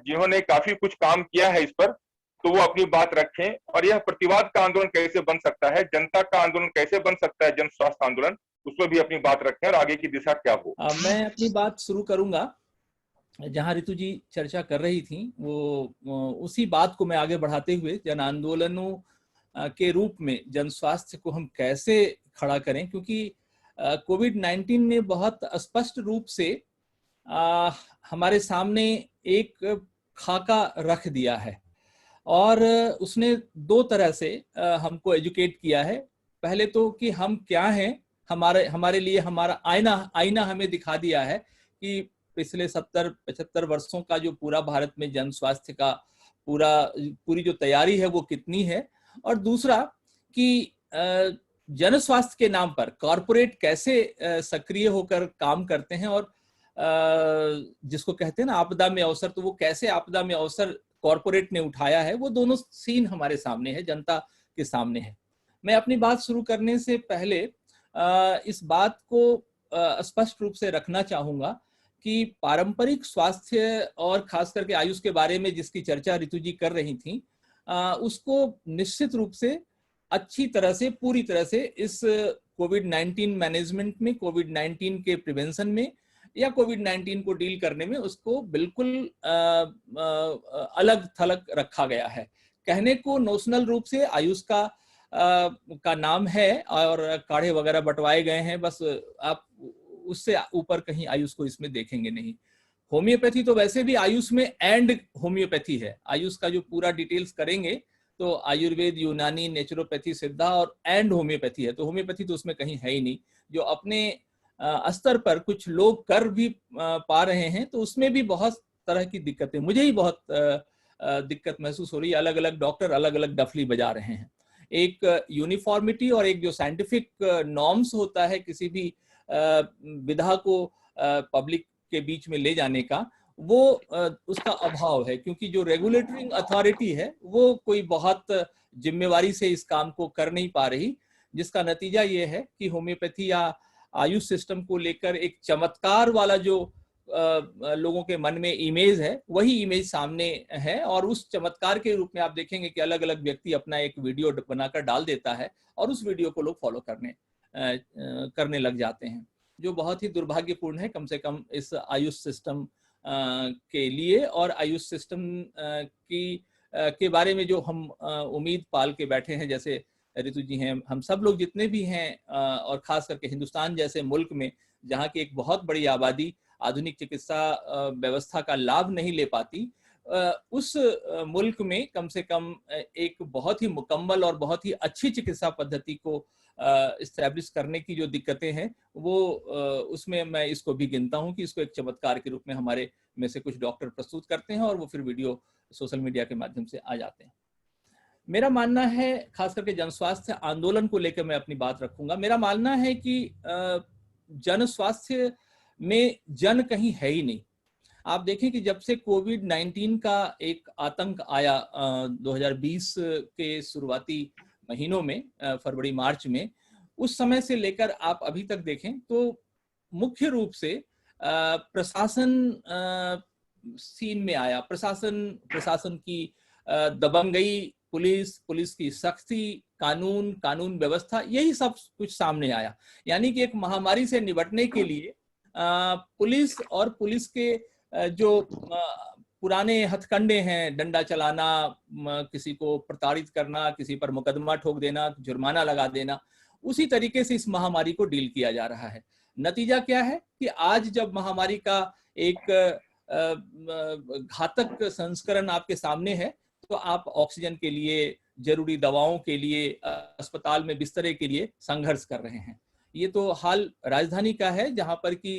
जिन्होंने काफी कुछ काम किया है इस पर, तो वो अपनी बात रखें। और यह प्रतिवाद का आंदोलन कैसे बन सकता है, जनता का आंदोलन कैसे बन सकता है, जन स्वास्थ्य आंदोलन, उस पर भी अपनी बात रखें और आगे की दिशा क्या हो। मैं अपनी बात शुरू करूंगा जहां ऋतु जी चर्चा कर रही थी, वो उसी बात को मैं आगे बढ़ाते हुए जन आंदोलनों के रूप में जन स्वास्थ्य को हम कैसे खड़ा करें, क्योंकि कोविड-19 ने बहुत स्पष्ट रूप से हमारे सामने एक खाका रख दिया है और उसने दो तरह से हमको एजुकेट किया है। पहले तो कि हम क्या हैं, हमारे लिए हमारा आईना हमें दिखा दिया है कि पिछले 70-75 वर्षों का जो पूरा भारत में जन स्वास्थ्य का पूरी जो तैयारी है वो कितनी है। और दूसरा कि जन स्वास्थ्य के नाम पर कॉरपोरेट कैसे सक्रिय होकर काम करते हैं और जिसको कहते हैं ना आपदा में अवसर, तो वो कैसे आपदा में अवसर कॉरपोरेट ने उठाया है, वो दोनों सीन हमारे सामने है, जनता के सामने है। मैं अपनी बात शुरू करने से पहले इस बात को स्पष्ट रूप से रखना चाहूंगा कि पारंपरिक स्वास्थ्य और खास करके आयुष के बारे में जिसकी चर्चा ऋतु जी कर रही थी, उसको निश्चित रूप से अच्छी तरह से पूरी तरह से इस कोविड-19 मैनेजमेंट में, कोविड-19 के प्रिवेंशन में या कोविड-19 को डील करने में उसको बिल्कुल अलग थलग रखा गया है। कहने को नोशनल रूप से आयुष का नाम है और काढ़े वगैरह बंटवाए गए हैं, बस आप उससे ऊपर कहीं आयुष को इसमें देखेंगे नहीं। होम्योपैथी तो वैसे भी आयुष में एंड होम्योपैथी है। आयुष का जो पूरा डिटेल्स करेंगे तो आयुर्वेद, यूनानी, नेचुरोपैथी, सिद्धा और एंड होम्योपैथी है। तो होम्योपैथी तो उसमें कहीं है ही नहीं। जो अपने स्तर पर कुछ लोग कर भी पा रहे हैं, तो उसमें भी बहुत तरह की दिक्कतें, मुझे ही बहुत दिक्कत महसूस हो रही है। अलग अलग डॉक्टर अलग अलग डफली बजा रहे हैं। एक यूनिफॉर्मिटी और एक जो साइंटिफिक नॉर्म्स होता है किसी भी विधा को पब्लिक के बीच में ले जाने का, वो उसका अभाव है, क्योंकि जो रेगुलेटरी अथॉरिटी है वो कोई बहुत जिम्मेवारी से इस काम को कर नहीं पा रही, जिसका नतीजा ये है कि होम्योपैथी या आयुष सिस्टम को लेकर एक चमत्कार वाला जो लोगों के मन में इमेज है, वही इमेज सामने है। और उस चमत्कार के रूप में आप देखेंगे कि अलग अलग व्यक्ति अपना एक वीडियो बनाकर डाल देता है और उस वीडियो को लोग फॉलो करने लग जाते हैं, जो बहुत ही दुर्भाग्यपूर्ण है, कम से कम इस आयुष सिस्टम के लिए। और आयुष सिस्टम के बारे में जो हम उम्मीद पाल के बैठे हैं, जैसे ऋतु जी हैं, हम सब लोग जितने भी हैं, और खास करके हिंदुस्तान जैसे मुल्क में जहाँ की एक बहुत बड़ी आबादी आधुनिक चिकित्सा व्यवस्था का लाभ नहीं ले पाती, उस मुल्क में कम से कम एक बहुत ही मुकम्मल और बहुत ही अच्छी चिकित्सा पद्धति को इस्टेब्लिश करने की जो दिक्कतें हैं, वो उसमें मैं इसको भी गिनता हूं कि इसको एक चमत्कार के रूप में हमारे में से कुछ डॉक्टर प्रस्तुत करते हैं और वो फिर वीडियो सोशल मीडिया के माध्यम से आ जाते हैं। मेरा मानना है, खास करके जन स्वास्थ्य आंदोलन को लेकर मैं अपनी बात रखूंगा, मेरा मानना है कि जन स्वास्थ्य में जन कहीं है ही नहीं। आप देखें कि जब से कोविड-19 का एक आतंक आया 2020 के शुरुआती महीनों में, फरवरी मार्च में, उस समय से लेकर आप अभी तक देखें तो मुख्य रूप से प्रशासन सीन में आया। प्रशासन की दबंगई, पुलिस की सख्ती, कानून व्यवस्था, यही सब कुछ सामने आया। यानी कि एक महामारी से निपटने के लिए पुलिस और पुलिस के जो पुराने हथकंडे हैं, डंडा चलाना, किसी को प्रताड़ित करना, किसी पर मुकदमा ठोक देना, जुर्माना लगा देना, उसी तरीके से इस महामारी को डील किया जा रहा है। नतीजा क्या है कि आज जब महामारी का एक घातक संस्करण आपके सामने है, तो आप ऑक्सीजन के लिए, जरूरी दवाओं के लिए, अस्पताल में बिस्तरे के लिए संघर्ष कर रहे हैं। ये तो हाल राजधानी का है, जहां पर कि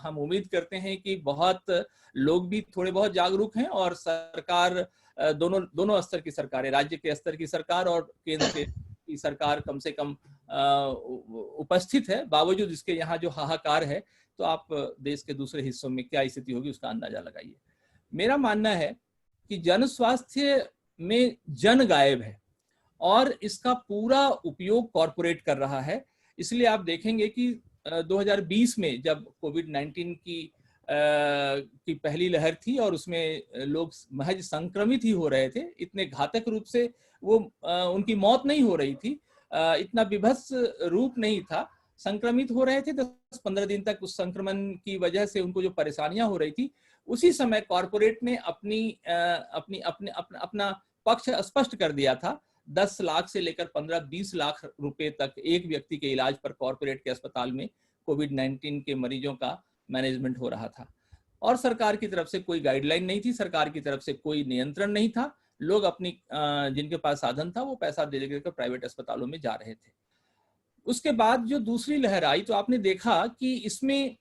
हम उम्मीद करते हैं कि बहुत लोग भी थोड़े बहुत जागरूक हैं और सरकार, दोनों स्तर की सरकारें, राज्य के स्तर की सरकार और केंद्र की सरकार कम से कम उपस्थित है। बावजूद इसके यहाँ जो हाहाकार है, तो आप देश के दूसरे हिस्सों में क्या स्थिति होगी उसका अंदाजा लगाइए। मेरा मानना है कि जन स्वास्थ्य में जन गायब है और इसका पूरा उपयोग कॉरपोरेट कर रहा है। इसलिए आप देखेंगे कि 2020 में जब कोविड-19 की पहली लहर थी और उसमें लोग महज संक्रमित ही हो रहे थे, इतने घातक रूप से वो उनकी मौत नहीं हो रही थी, इतना विभत्स रूप नहीं था, संक्रमित हो रहे थे 10-15 दिन तक, उस संक्रमण की वजह से उनको जो परेशानियां हो रही थी, उसी समय कॉरपोरेट ने अपना पक्ष स्पष्ट कर दिया था। 10 लाख से लेकर 15-20 लाख रुपए तक एक व्यक्ति के इलाज पर कॉरपोरेट के अस्पताल में कोविड-19 के मरीजों का मैनेजमेंट हो रहा था और सरकार की तरफ से कोई गाइडलाइन नहीं थी, सरकार की तरफ से कोई नियंत्रण नहीं था। लोग अपनी जिनके पास साधन था वो पैसा दे देकर प्राइवेट अस्पतालों में जा रहे थे। उसके बाद जो दूसरी लहर आई तो आपने देखा कि इसमें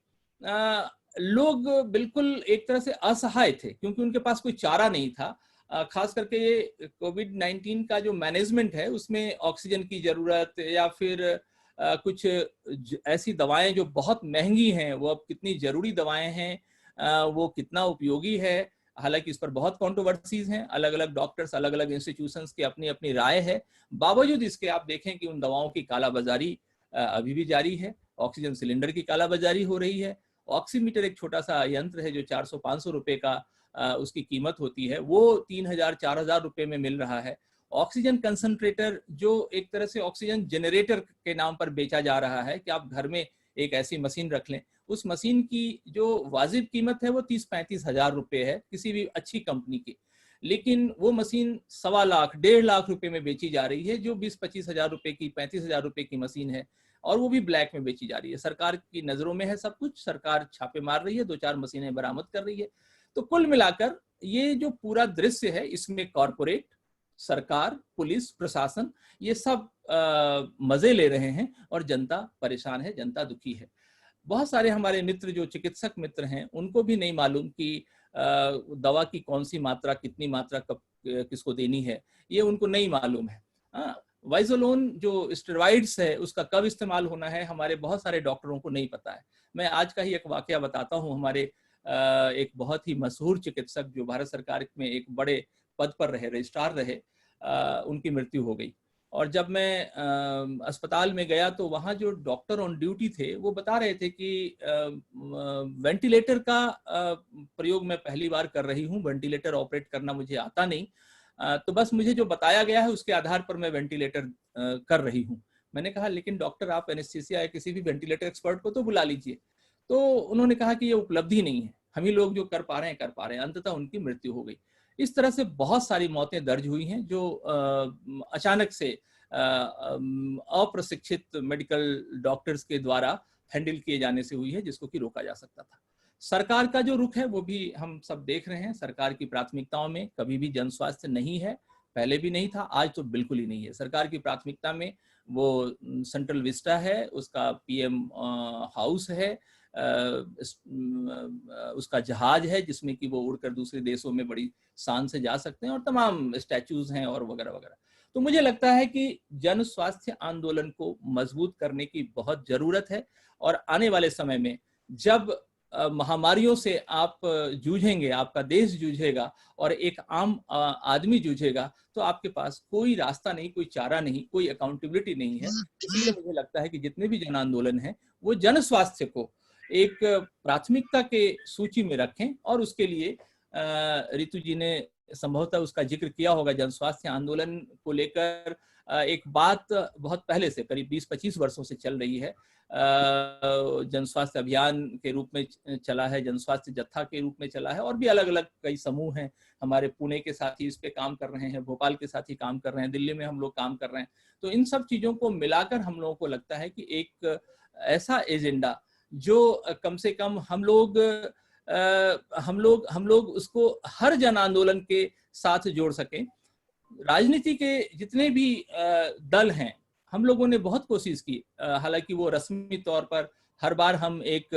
लोग बिल्कुल एक तरह से असहाय थे क्योंकि उनके पास कोई चारा नहीं था। खास करके ये कोविड-19 का जो मैनेजमेंट है उसमें ऑक्सीजन की जरूरत या फिर कुछ ऐसी दवाएं जो बहुत महंगी हैं, वो अब कितनी जरूरी दवाएं हैं, वो कितना उपयोगी है, हालांकि इस पर बहुत कंट्रोवर्सीज हैं, अलग अलग डॉक्टर्स, अलग अलग इंस्टीट्यूशंस की अपनी अपनी राय है। बावजूद इसके आप देखें कि उन दवाओं की कालाबाजारी अभी भी जारी है। ऑक्सीजन सिलेंडर की कालाबाजारी हो रही है। ऑक्सीमीटर एक छोटा सा यंत्र है जो 400-500 रुपए का उसकी कीमत होती है, वो 3000-4000 रुपए में मिल रहा है। ऑक्सीजन कंसंट्रेटर जो एक तरह से ऑक्सीजन जनरेटर के नाम पर बेचा जा रहा है कि आप घर में एक ऐसी मशीन रख लें, उस मशीन की जो वाजिब कीमत है वो 30-35 हजार रुपए है किसी भी अच्छी कंपनी की, लेकिन वो मशीन 1.25 लाख 1.5 लाख रुपए में बेची जा रही है, जो 20-25 हजार रुपए की 35 हजार रुपए की मशीन है और वो भी ब्लैक में बेची जा रही है। सरकार की नजरों में है सब कुछ, सरकार छापे मार रही है, 2-4 मशीनें बरामद कर रही है। तो कुल मिलाकर ये जो पूरा दृश्य है इसमें कॉरपोरेट, सरकार, पुलिस, प्रशासन ये सब मजे ले रहे हैं और जनता परेशान है, जनता दुखी है। बहुत सारे हमारे मित्र जो चिकित्सक मित्र हैं उनको भी नहीं मालूम कि दवा की कौन सी मात्रा, कितनी मात्रा कब किसको देनी है, ये उनको नहीं मालूम है। वाइजोलोन जो स्टेरॉइड्स है उसका कब इस्तेमाल होना है हमारे बहुत सारे डॉक्टरों को नहीं पता है। मैं आज का ही एक वाकया बताता हूँ। हमारे एक बहुत ही मशहूर चिकित्सक जो भारत सरकार में एक बड़े पद पर रहे, रजिस्ट्रार रहे, उनकी मृत्यु हो गई और जब मैं अस्पताल में गया तो वहाँ जो डॉक्टर ऑन ड्यूटी थे वो बता रहे थे कि वेंटिलेटर का प्रयोग मैं पहली बार कर रही हूँ, वेंटिलेटर ऑपरेट करना मुझे आता नहीं, तो बस मुझे जो बताया गया है उसके आधार पर मैं वेंटिलेटर कर रही हूँ। मैंने कहा लेकिन डॉक्टर आप एनेस्थीसिया या किसी भी वेंटिलेटर एक्सपर्ट को तो बुला लीजिए। तो उन्होंने कहा कि ये उपलब्धि नहीं है, हम ही लोग जो कर पा रहे हैं। अंततः उनकी मृत्यु हो गई। इस तरह से बहुत सारी मौतें दर्ज हुई हैं जो अचानक से अप्रशिक्षित मेडिकल डॉक्टर्स के द्वारा हैंडल किए जाने से हुई है, जिसको कि रोका जा सकता था। सरकार का जो रुख है वो भी हम सब देख रहे हैं। सरकार की प्राथमिकताओं में कभी भी जन स्वास्थ्य नहीं है, पहले भी नहीं था, आज तो बिल्कुल ही नहीं है। सरकार की प्राथमिकता में वो सेंट्रल विस्टा है, उसका पीएम हाउस है, उसका जहाज है जिसमें कि वो उड़कर दूसरे देशों में बड़ी शान से जा सकते हैं और तमाम स्टैचूज हैं और वगैरह वगैरह। तो मुझे लगता है कि जन स्वास्थ्य आंदोलन को मजबूत करने की बहुत जरूरत है और आने वाले समय में जब महामारियों से आप जूझेंगे, आपका देश जूझेगा और एक आम आदमी जूझेगा, तो आपके पास कोई रास्ता नहीं, कोई चारा नहीं, कोई अकाउंटेबिलिटी नहीं है। इसलिए मुझे लगता है कि जितने भी जन आंदोलन हैं वो जन स्वास्थ्य को एक प्राथमिकता के सूची में रखें और उसके लिए रितु जी ने संभवतः उसका जिक्र किया होगा। जन स्वास्थ्य आंदोलन को लेकर एक बात बहुत पहले से, करीब 20-25 वर्षों से चल रही है। जन स्वास्थ्य अभियान के रूप में चला है, जन स्वास्थ्य जत्था के रूप में चला है और भी अलग अलग कई समूह हैं। हमारे पुणे के साथी इस पे काम कर रहे हैं, भोपाल के साथी काम कर रहे हैं, दिल्ली में हम लोग काम कर रहे हैं। तो इन सब चीजों को मिलाकर हम लोगों को लगता है कि एक ऐसा एजेंडा जो कम से कम हम लोग उसको हर जन आंदोलन के साथ जोड़ सकें। राजनीति के जितने भी दल हैं, हम लोगों ने बहुत कोशिश की, हालांकि वो रस्मी तौर पर हर बार हम एक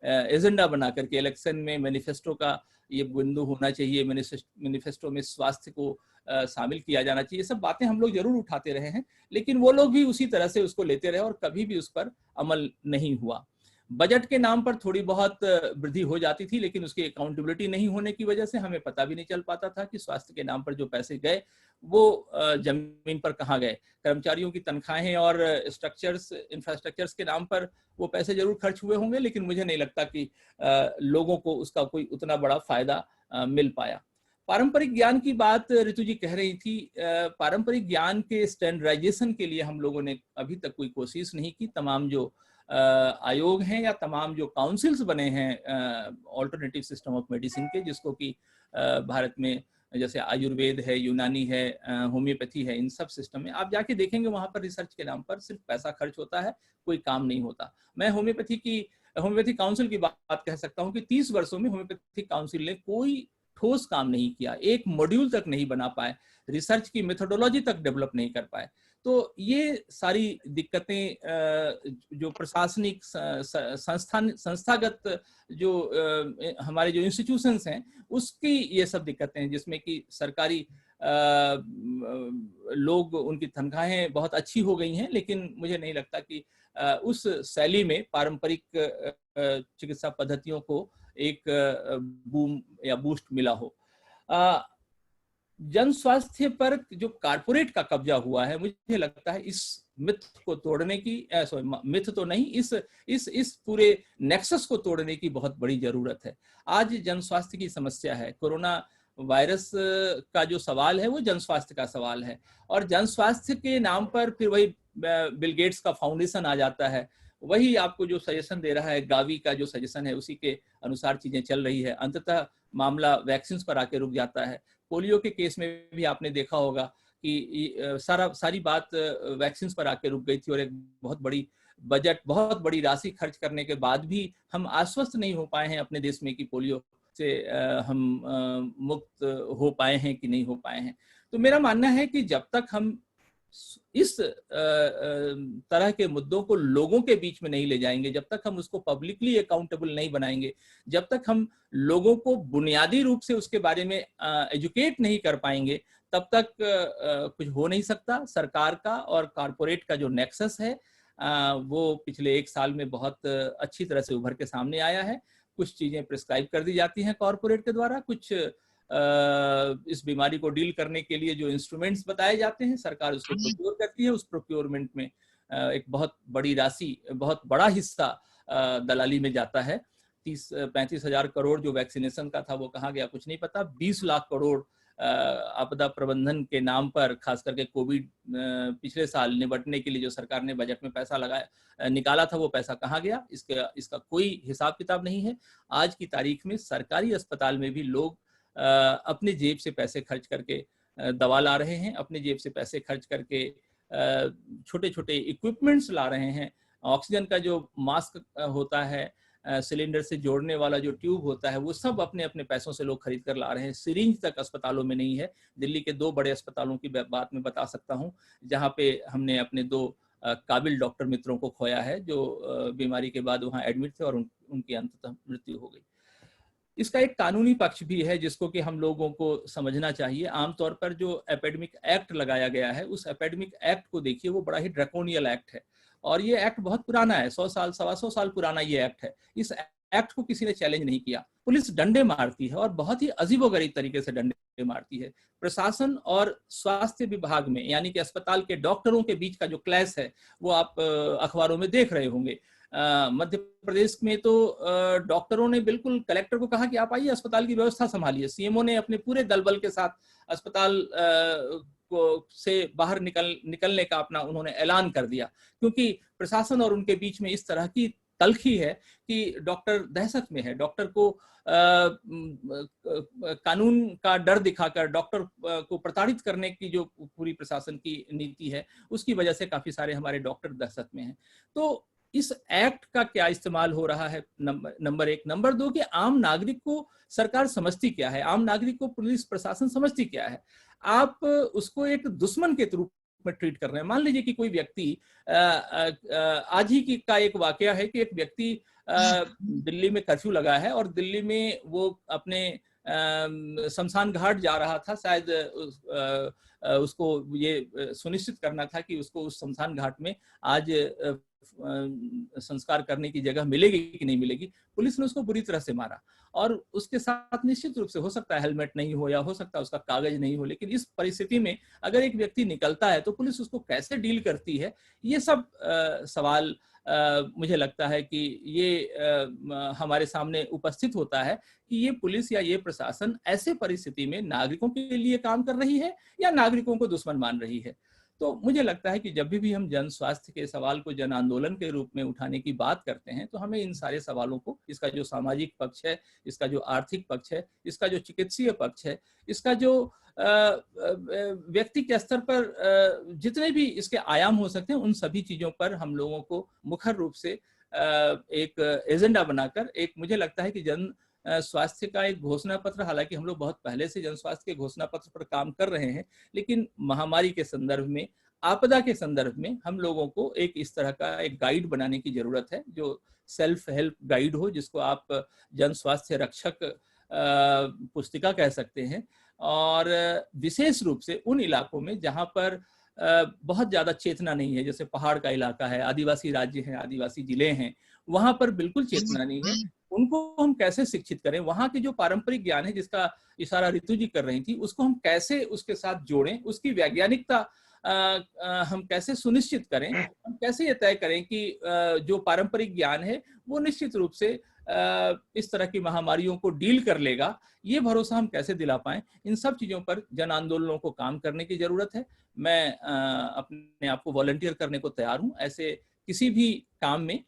एजेंडा बना करके इलेक्शन में मैनिफेस्टो का ये बिंदु होना चाहिए, मैनिफेस्टो में स्वास्थ्य को शामिल किया जाना चाहिए, सब बातें हम लोग जरूर उठाते रहे हैं, लेकिन वो लोग भी उसी तरह से उसको लेते रहे और कभी भी उस पर अमल नहीं हुआ। बजट के नाम पर थोड़ी बहुत वृद्धि हो जाती थी, लेकिन उसकी अकाउंटेबिलिटी नहीं होने की वजह से हमें पता भी नहीं चल पाता था कि स्वास्थ्य के नाम पर जो पैसे गए वो जमीन पर कहाँ गए। कर्मचारियों की तनख्वाहें और इंफ्रास्ट्रक्चर्स के नाम पर वो पैसे जरूर खर्च हुए होंगे, लेकिन मुझे नहीं लगता कि लोगों को उसका कोई उतना बड़ा फायदा मिल पाया। पारंपरिक ज्ञान की बात ऋतु जी कह रही थी। पारंपरिक ज्ञान के स्टैंडर्डाइजेशन के लिए हम लोगों ने अभी तक कोई कोशिश नहीं की। तमाम जो आयोग हैं या तमाम जो काउंसिल्स बने हैं ऑल्टरनेटिव सिस्टम ऑफ मेडिसिन के, जिसको कि भारत में जैसे आयुर्वेद है, यूनानी है, होम्योपैथी है, इन सब सिस्टम में आप जाके देखेंगे वहां पर रिसर्च के नाम पर सिर्फ पैसा खर्च होता है, कोई काम नहीं होता। मैं होम्योपैथी काउंसिल की बात कह सकता हूँ कि 30 वर्षों में होम्योपैथी काउंसिल ने कोई ठोस काम नहीं किया, एक मॉड्यूल तक नहीं बना पाए, रिसर्च की मेथोडोलॉजी तक डेवलप नहीं कर पाए। तो ये सारी दिक्कतें जो प्रशासनिक संस्थागत जो हमारे जो इंस्टीट्यूशंस हैं उसकी ये सब दिक्कतें हैं, जिसमें कि सरकारी लोग, उनकी तनख्वाहें बहुत अच्छी हो गई हैं, लेकिन मुझे नहीं लगता कि उस शैली में पारंपरिक चिकित्सा पद्धतियों को एक बूम या बूस्ट मिला हो। जन स्वास्थ्य पर जो कारपोरेट का कब्जा हुआ है, मुझे लगता है इस मिथ को तोड़ने की, मिथ तो नहीं, इस पूरे नेक्सस को तोड़ने की बहुत बड़ी जरूरत है। आज जन स्वास्थ्य की समस्या है, कोरोना वायरस का जो सवाल है वो जन स्वास्थ्य का सवाल है, और जन स्वास्थ्य के नाम पर फिर वही बिल गेट्स का फाउंडेशन आ जाता है, वही आपको जो सजेशन दे रहा है, गावी का जो सजेशन है उसी के अनुसार चीजें चल रही है। अंततः मामला वैक्सीन पर आके रुक जाता है। पोलियो के केस में भी आपने देखा होगा कि सारी बात वैक्सीन पर आके रुक गई थी, और एक बहुत बड़ी बजट, बहुत बड़ी राशि खर्च करने के बाद भी हम आश्वस्त नहीं हो पाए हैं अपने देश में कि पोलियो से हम मुक्त हो पाए हैं कि नहीं हो पाए हैं। तो मेरा मानना है कि जब तक हम इस तरह के मुद्दों को लोगों के बीच में नहीं ले जाएंगे, जब तक हम उसको पब्लिकली अकाउंटेबल नहीं बनाएंगे, जब तक हम लोगों को बुनियादी रूप से उसके बारे में एजुकेट नहीं कर पाएंगे, तब तक कुछ हो नहीं सकता। सरकार का और कारपोरेट का जो नेक्सस है वो पिछले 1 साल में बहुत अच्छी तरह से उभर के सामने आया है। कुछ चीजें प्रिस्क्राइब कर दी जाती हैं कॉरपोरेट के द्वारा, कुछ इस बीमारी को डील करने के लिए जो इंस्ट्रूमेंट्स बताए जाते हैं सरकार उसको प्रोक्योर करती है। उस प्रोक्योरमेंट में एक बहुत बड़ी राशि, बहुत बड़ा हिस्सा दलाली में जाता है। 30-35 हजार करोड़ जो वैक्सीनेशन का था वो कहाँ गया कुछ नहीं पता। 20 लाख करोड़ आपदा प्रबंधन के नाम पर, खास करके कोविड पिछले साल निपटने के लिए जो सरकार ने बजट में पैसा निकाला था, वो पैसा कहाँ गया, इसका कोई हिसाब किताब नहीं है। आज की तारीख में सरकारी अस्पताल में भी लोग अपने जेब से पैसे खर्च करके दवा ला रहे हैं, अपने जेब से पैसे खर्च करके छोटे छोटे इक्विपमेंट्स ला रहे हैं। ऑक्सीजन का जो मास्क होता है, सिलेंडर से जोड़ने वाला जो ट्यूब होता है, वो सब अपने अपने पैसों से लोग खरीद कर ला रहे हैं। सिरिंज तक अस्पतालों में नहीं है। दिल्ली के 2 बड़े अस्पतालों की बात मैं बता सकता हूँ जहाँ पे हमने अपने 2 काबिल डॉक्टर मित्रों को खोया है जो बीमारी के बाद वहाँ एडमिट थे और उनकी अंततः मृत्यु हो गई। इसका एक कानूनी पक्ष भी है जिसको कि हम लोगों को समझना चाहिए। आमतौर पर जो एपेडेमिक एक्ट लगाया गया है, उस एपेडेमिक एक्ट को देखिए, वो बड़ा ही ड्रैकोनियल एक्ट है और ये एक्ट बहुत पुराना है, 100 साल 125 साल पुराना ये एक्ट है। इस एक्ट को किसी ने चैलेंज नहीं किया। पुलिस डंडे मारती है और बहुत ही अजीबोगरीब तरीके से डंडे मारती है। प्रशासन और स्वास्थ्य विभाग में, यानी कि अस्पताल के डॉक्टरों के बीच का जो क्लैश है वो आप अखबारों में देख रहे होंगे। मध्य प्रदेश में तो डॉक्टरों ने बिल्कुल कलेक्टर को कहा कि आप आइए अस्पताल की व्यवस्था संभालिए। सीएमओ ने अपने पूरे दलबल के साथ अस्पताल को से बाहर निकलने का अपना उन्होंने ऐलान कर दिया, क्योंकि प्रशासन और उनके बीच में इस तरह की तलखी है कि डॉक्टर दहशत में है। डॉक्टर को कानून का डर दिखाकर डॉक्टर को प्रताड़ित करने की जो पूरी प्रशासन की नीति है, उसकी वजह से काफी सारे हमारे डॉक्टर दहशत में हैं। तो इस एक्ट का क्या इस्तेमाल हो रहा है, नंबर 1। नंबर 2 कि आम नागरिक को सरकार समझती क्या है, आम नागरिक को पुलिस प्रशासन समझती क्या है। आप उसको एक दुश्मन के रूप में ट्रीट कर रहे हैं। मान लीजिए कि कोई व्यक्ति, आज ही का एक वाकया है कि एक व्यक्ति दिल्ली में कर्फ्यू लगा है और दिल्ली में वो अपने शमशान घाट जा रहा था। शायद उसको ये सुनिश्चित करना था कि उसको उस शमशान घाट में आज संस्कार करने की जगह मिलेगी कि नहीं मिलेगी, पुलिस ने उसको बुरी तरह से मारा। और उसके साथ निश्चित रूप से हो सकता है हेलमेट नहीं हो या हो सकता है उसका कागज नहीं हो, लेकिन इस परिस्थिति में अगर एक व्यक्ति निकलता है तो पुलिस उसको कैसे डील करती है, ये सब सवाल मुझे लगता है कि ये हमारे सामने उपस्थित होता है कि ये पुलिस या ये प्रशासन ऐसे परिस्थिति में नागरिकों के लिए काम कर रही है या नागरिकों को दुश्मन मान रही है। तो मुझे लगता है कि जब भी हम जन स्वास्थ्य के सवाल को जन आंदोलन के रूप में उठाने की बात करते हैं तो हमें इन सारे सवालों को, इसका जो सामाजिक पक्ष है, इसका जो आर्थिक पक्ष है, इसका जो चिकित्सीय पक्ष है, इसका जो व्यक्ति के स्तर पर जितने भी इसके आयाम हो सकते हैं, उन सभी चीजों पर हम लोगों को मुखर रूप से एक एजेंडा बनाकर, एक मुझे लगता है कि जन स्वास्थ्य का एक घोषणा पत्र, हालांकि हम लोग बहुत पहले से जन स्वास्थ्य के घोषणा पत्र पर काम कर रहे हैं, लेकिन महामारी के संदर्भ में, आपदा के संदर्भ में हम लोगों को एक इस तरह का एक गाइड बनाने की जरूरत है, जो सेल्फ हेल्प गाइड हो, जिसको आप जन स्वास्थ्य रक्षक पुस्तिका कह सकते हैं। और विशेष रूप से उन इलाकों में जहां पर बहुत ज्यादा चेतना नहीं है, जैसे पहाड़ का इलाका है, आदिवासी राज्य है, आदिवासी जिले हैं, वहां पर बिल्कुल चेतना नहीं है, उनको हम कैसे शिक्षित करें, वहां के जो पारंपरिक ज्ञान है जिसका इशारा ऋतु जी कर रही थी, उसको हम कैसे उसके साथ जोड़ें, उसकी वैज्ञानिकता हम कैसे सुनिश्चित करें, हम कैसे ये तय करें कि जो पारंपरिक ज्ञान है वो निश्चित रूप से इस तरह की महामारियों को डील कर लेगा, ये भरोसा हम कैसे दिला पाएं। इन सब चीजों पर जन आंदोलनों को काम करने की जरूरत है। मैं अपने आप को वॉलंटियर करने को तैयार हूं ऐसे किसी भी काम में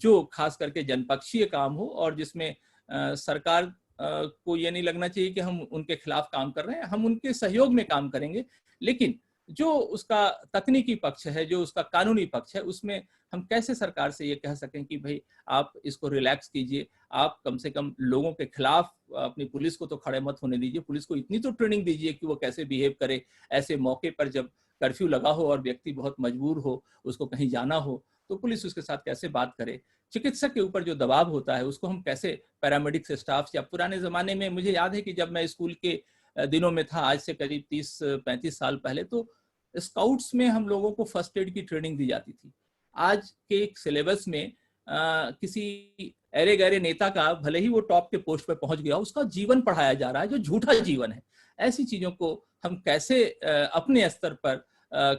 जो खास करके जनपक्षीय काम हो और जिसमें सरकार को ये नहीं लगना चाहिए कि हम उनके खिलाफ काम कर रहे हैं, हम उनके सहयोग में काम करेंगे, लेकिन जो उसका तकनीकी पक्ष है, जो उसका कानूनी पक्ष है, उसमें हम कैसे सरकार से ये कह सकें कि भाई आप इसको रिलैक्स कीजिए, आप कम से कम लोगों के खिलाफ अपनी पुलिस को तो खड़े मत होने दीजिए, पुलिस को इतनी तो ट्रेनिंग दीजिए कि वो कैसे बिहेव करे ऐसे मौके पर, जब कर्फ्यू लगा हो और व्यक्ति बहुत मजबूर हो, उसको कहीं जाना हो, तो पुलिस उसके साथ कैसे बात करे। चिकित्सक के ऊपर जो दबाव होता है उसको हम कैसे, पैरामेडिक्स स्टाफ या पुराने जमाने में मुझे याद है कि जब मैं स्कूल के दिनों में था, आज से करीब 30-35 साल पहले, तो स्काउट्स में हम लोगों को फर्स्ट एड की ट्रेनिंग दी जाती थी। आज के एक सिलेबस में किसी अरे गहरे नेता का, भले ही वो टॉप के पोस्ट पे पहुंच गया, उसका जीवन पढ़ाया जा रहा है जो झूठा जीवन है। ऐसी चीजों को हम कैसे अपने स्तर पर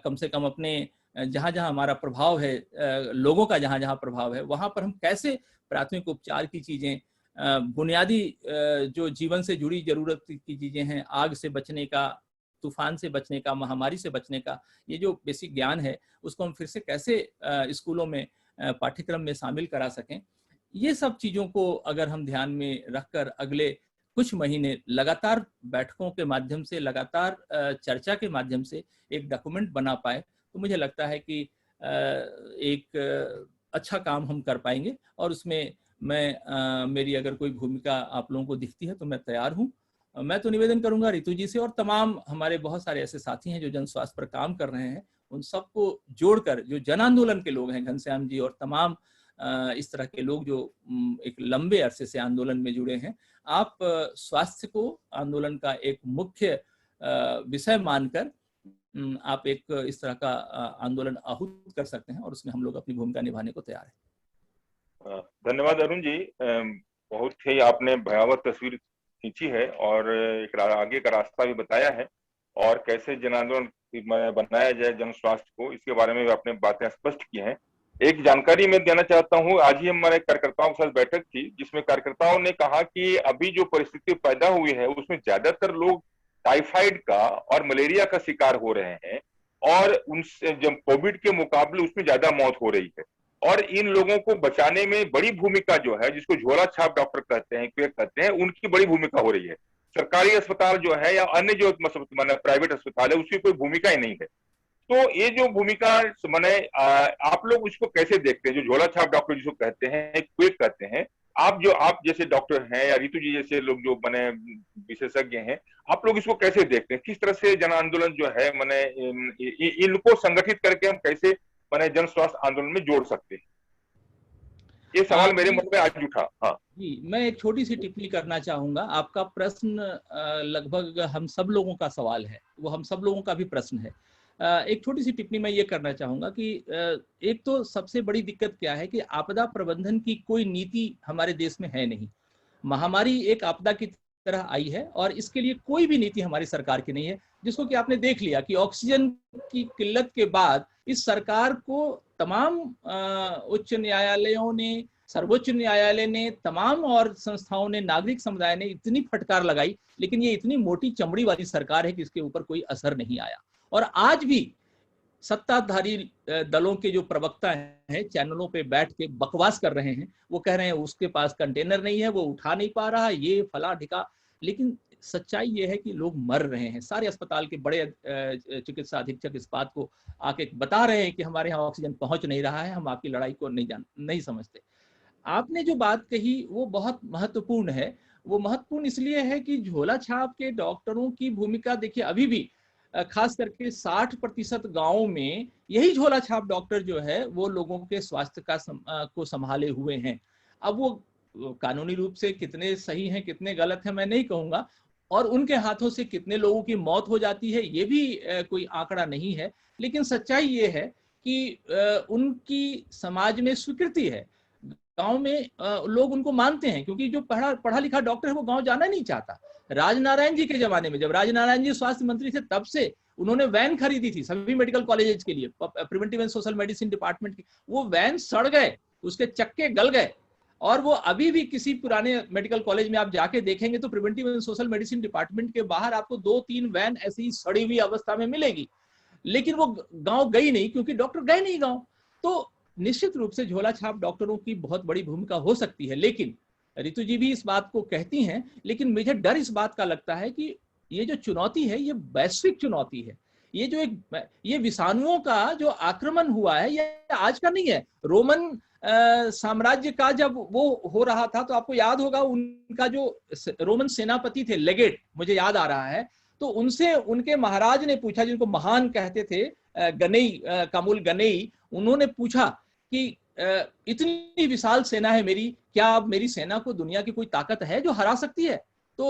कम से कम अपने जहां जहां हमारा प्रभाव है, लोगों का जहां जहां प्रभाव है, वहां पर हम कैसे प्राथमिक उपचार की चीजें, बुनियादी जो जीवन से जुड़ी जरूरत की चीजें हैं, आग से बचने का, तूफान से बचने का, महामारी से बचने का, ये जो बेसिक ज्ञान है उसको हम फिर से कैसे स्कूलों में पाठ्यक्रम में शामिल करा सकें। ये सब चीजों को अगर हम ध्यान में रखकर अगले कुछ महीने लगातार बैठकों के माध्यम से, लगातार चर्चा के माध्यम से एक डॉक्यूमेंट बना पाए, तो मुझे लगता है कि एक अच्छा काम हम कर पाएंगे। और उसमें मैं मेरी अगर कोई भूमिका आप लोगों को दिखती है तो मैं तैयार हूँ। मैं तो निवेदन करूंगा ऋतु जी से और तमाम हमारे बहुत सारे ऐसे साथी हैं जो जन स्वास्थ्य पर काम कर रहे हैं, उन सबको जोड़कर, जो जन आंदोलन के लोग हैं, घनश्याम जी और तमाम इस तरह के लोग जो एक लंबे अरसे से आंदोलन में जुड़े हैं, आप स्वास्थ्य को आंदोलन का एक मुख्य विषय मानकर आप एक इस तरह का आंदोलन आहूत कर सकते हैं और उसमें हम लोग अपनी भूमिका निभाने को तैयार हैं। धन्यवाद अरुण जी, बहुत ही आपने भयावह तस्वीर खींची है और एक आगे का रास्ता भी बताया है, और कैसे जन आंदोलन बनाया जाए जन स्वास्थ्य को, इसके बारे में भी आपने बातें स्पष्ट की हैं। एक जानकारी मैं देना चाहता हूं, आज ही हमारे कार्यकर्ताओं के साथ बैठक थी जिसमें कार्यकर्ताओं ने कहा कि अभी जो परिस्थिति पैदा हुई है उसमें ज्यादातर लोग टाइफाइड का और मलेरिया का शिकार हो रहे हैं, और उनसे जब कोविड के मुकाबले उसमें ज्यादा मौत हो रही है, और इन लोगों को बचाने में बड़ी भूमिका जो है, जिसको झोला छाप डॉक्टर कहते हैं, उनकी बड़ी भूमिका हो रही है। सरकारी अस्पताल जो है या अन्य जो प्राइवेट अस्पताल है उसकी कोई भूमिका ही नहीं है। तो ये जो भूमिका मैंने आप लोग उसको कैसे देखते हैं, जो झोला छाप डॉक्टर जिसको कहते हैं, क्विक कहते हैं, आप जैसे डॉक्टर हैं या ऋतु जी जैसे लोग जो मैंने विशेषज्ञ हैं, आप लोग इसको कैसे देखते हैं? किस तरह से जन आंदोलन जो है मैंने इनको संगठित करके हम कैसे मैंने जन स्वास्थ्य आंदोलन में जोड़ सकते हैं? ये सवाल मेरे मन में आज उठा। हाँ जी, मैं एक छोटी सी टिप्पणी करना चाहूंगा। आपका प्रश्न लगभग हम सब लोगों का सवाल है, वो हम सब लोगों का भी प्रश्न है। एक छोटी सी टिप्पणी मैं ये करना चाहूंगा कि एक तो सबसे बड़ी दिक्कत क्या है कि आपदा प्रबंधन की कोई नीति हमारे देश में है नहीं। महामारी एक आपदा की तरह आई है और इसके लिए कोई भी नीति हमारी सरकार की नहीं है, जिसको कि आपने देख लिया कि ऑक्सीजन की किल्लत के बाद इस सरकार को तमाम उच्च न्यायालयों ने, सर्वोच्च न्यायालय ने, तमाम और संस्थाओं ने, नागरिक समुदाय ने इतनी फटकार लगाई, लेकिन ये इतनी मोटी चमड़ी वाली सरकार है कि इसके ऊपर कोई असर नहीं आया। और आज भी सत्ताधारी दलों के जो प्रवक्ता हैं चैनलों पे बैठ के बकवास कर रहे हैं, वो कह रहे हैं उसके पास कंटेनर नहीं है, वो उठा नहीं पा रहा, ये फला ढिका। लेकिन सच्चाई ये है कि लोग मर रहे हैं। सारे अस्पताल के बड़े चिकित्सा अधीक्षक इस बात को आके बता रहे हैं कि हमारे यहाँ ऑक्सीजन पहुंच नहीं रहा है, हम आपकी लड़ाई को नहीं समझते। आपने जो बात कही वो बहुत महत्वपूर्ण है। वो महत्वपूर्ण इसलिए है कि झोला छाप के डॉक्टरों की भूमिका देखिए अभी भी खास करके 60% गांवों में यही झोला छाप डॉक्टर जो है वो लोगों के स्वास्थ्य को संभाले हुए हैं। अब वो कानूनी रूप से कितने सही हैं कितने गलत हैं मैं नहीं कहूंगा, और उनके हाथों से कितने लोगों की मौत हो जाती है ये भी कोई आंकड़ा नहीं है, लेकिन सच्चाई ये है कि उनकी समाज में स्वीकृति है। गांव में लोग उनको मानते हैं, क्योंकि जो पढ़ा लिखा डॉक्टर है वो गांव जाना नहीं चाहता। राजनारायण जी के जमाने में, जब राजनारायण जी स्वास्थ्य मंत्री थे, तब से उन्होंने वैन खरीदी थी सभी मेडिकल कॉलेजेस के लिए, preventive and social medicine department की। वो वैन सड़ गए, उसके चक्के गल गए, और वो अभी भी किसी पुराने मेडिकल कॉलेज में आप जाके देखेंगे तो preventive and social medicine department के बाहर आपको 2-3 वैन ऐसी सड़ी हुई अवस्था में मिलेगी। लेकिन वो गांव गई नहीं, क्योंकि डॉक्टर गए नहीं गांव। तो निश्चित रूप से झोला छाप डॉक्टरों की बहुत बड़ी भूमिका हो सकती है, लेकिन ऋतु जी भी इस बात को कहती हैं, लेकिन मुझे डर इस बात का लगता है कि ये जो चुनौती है ये वैश्विक चुनौती है। ये जो ये विषाणुओं का जो आक्रमण हुआ है ये आज का नहीं है। रोमन साम्राज्य का जब वो हो रहा था तो आपको याद होगा उनका जो रोमन सेनापति थे लेगेट, मुझे याद आ रहा है, तो उनसे उनके महाराज ने पूछा, जिनको महान कहते थे, गनेई, कामुल गनेई, उन्होंने पूछा कि इतनी विशाल सेना है मेरी, क्या अब मेरी सेना को दुनिया की कोई ताकत है जो हरा सकती है? तो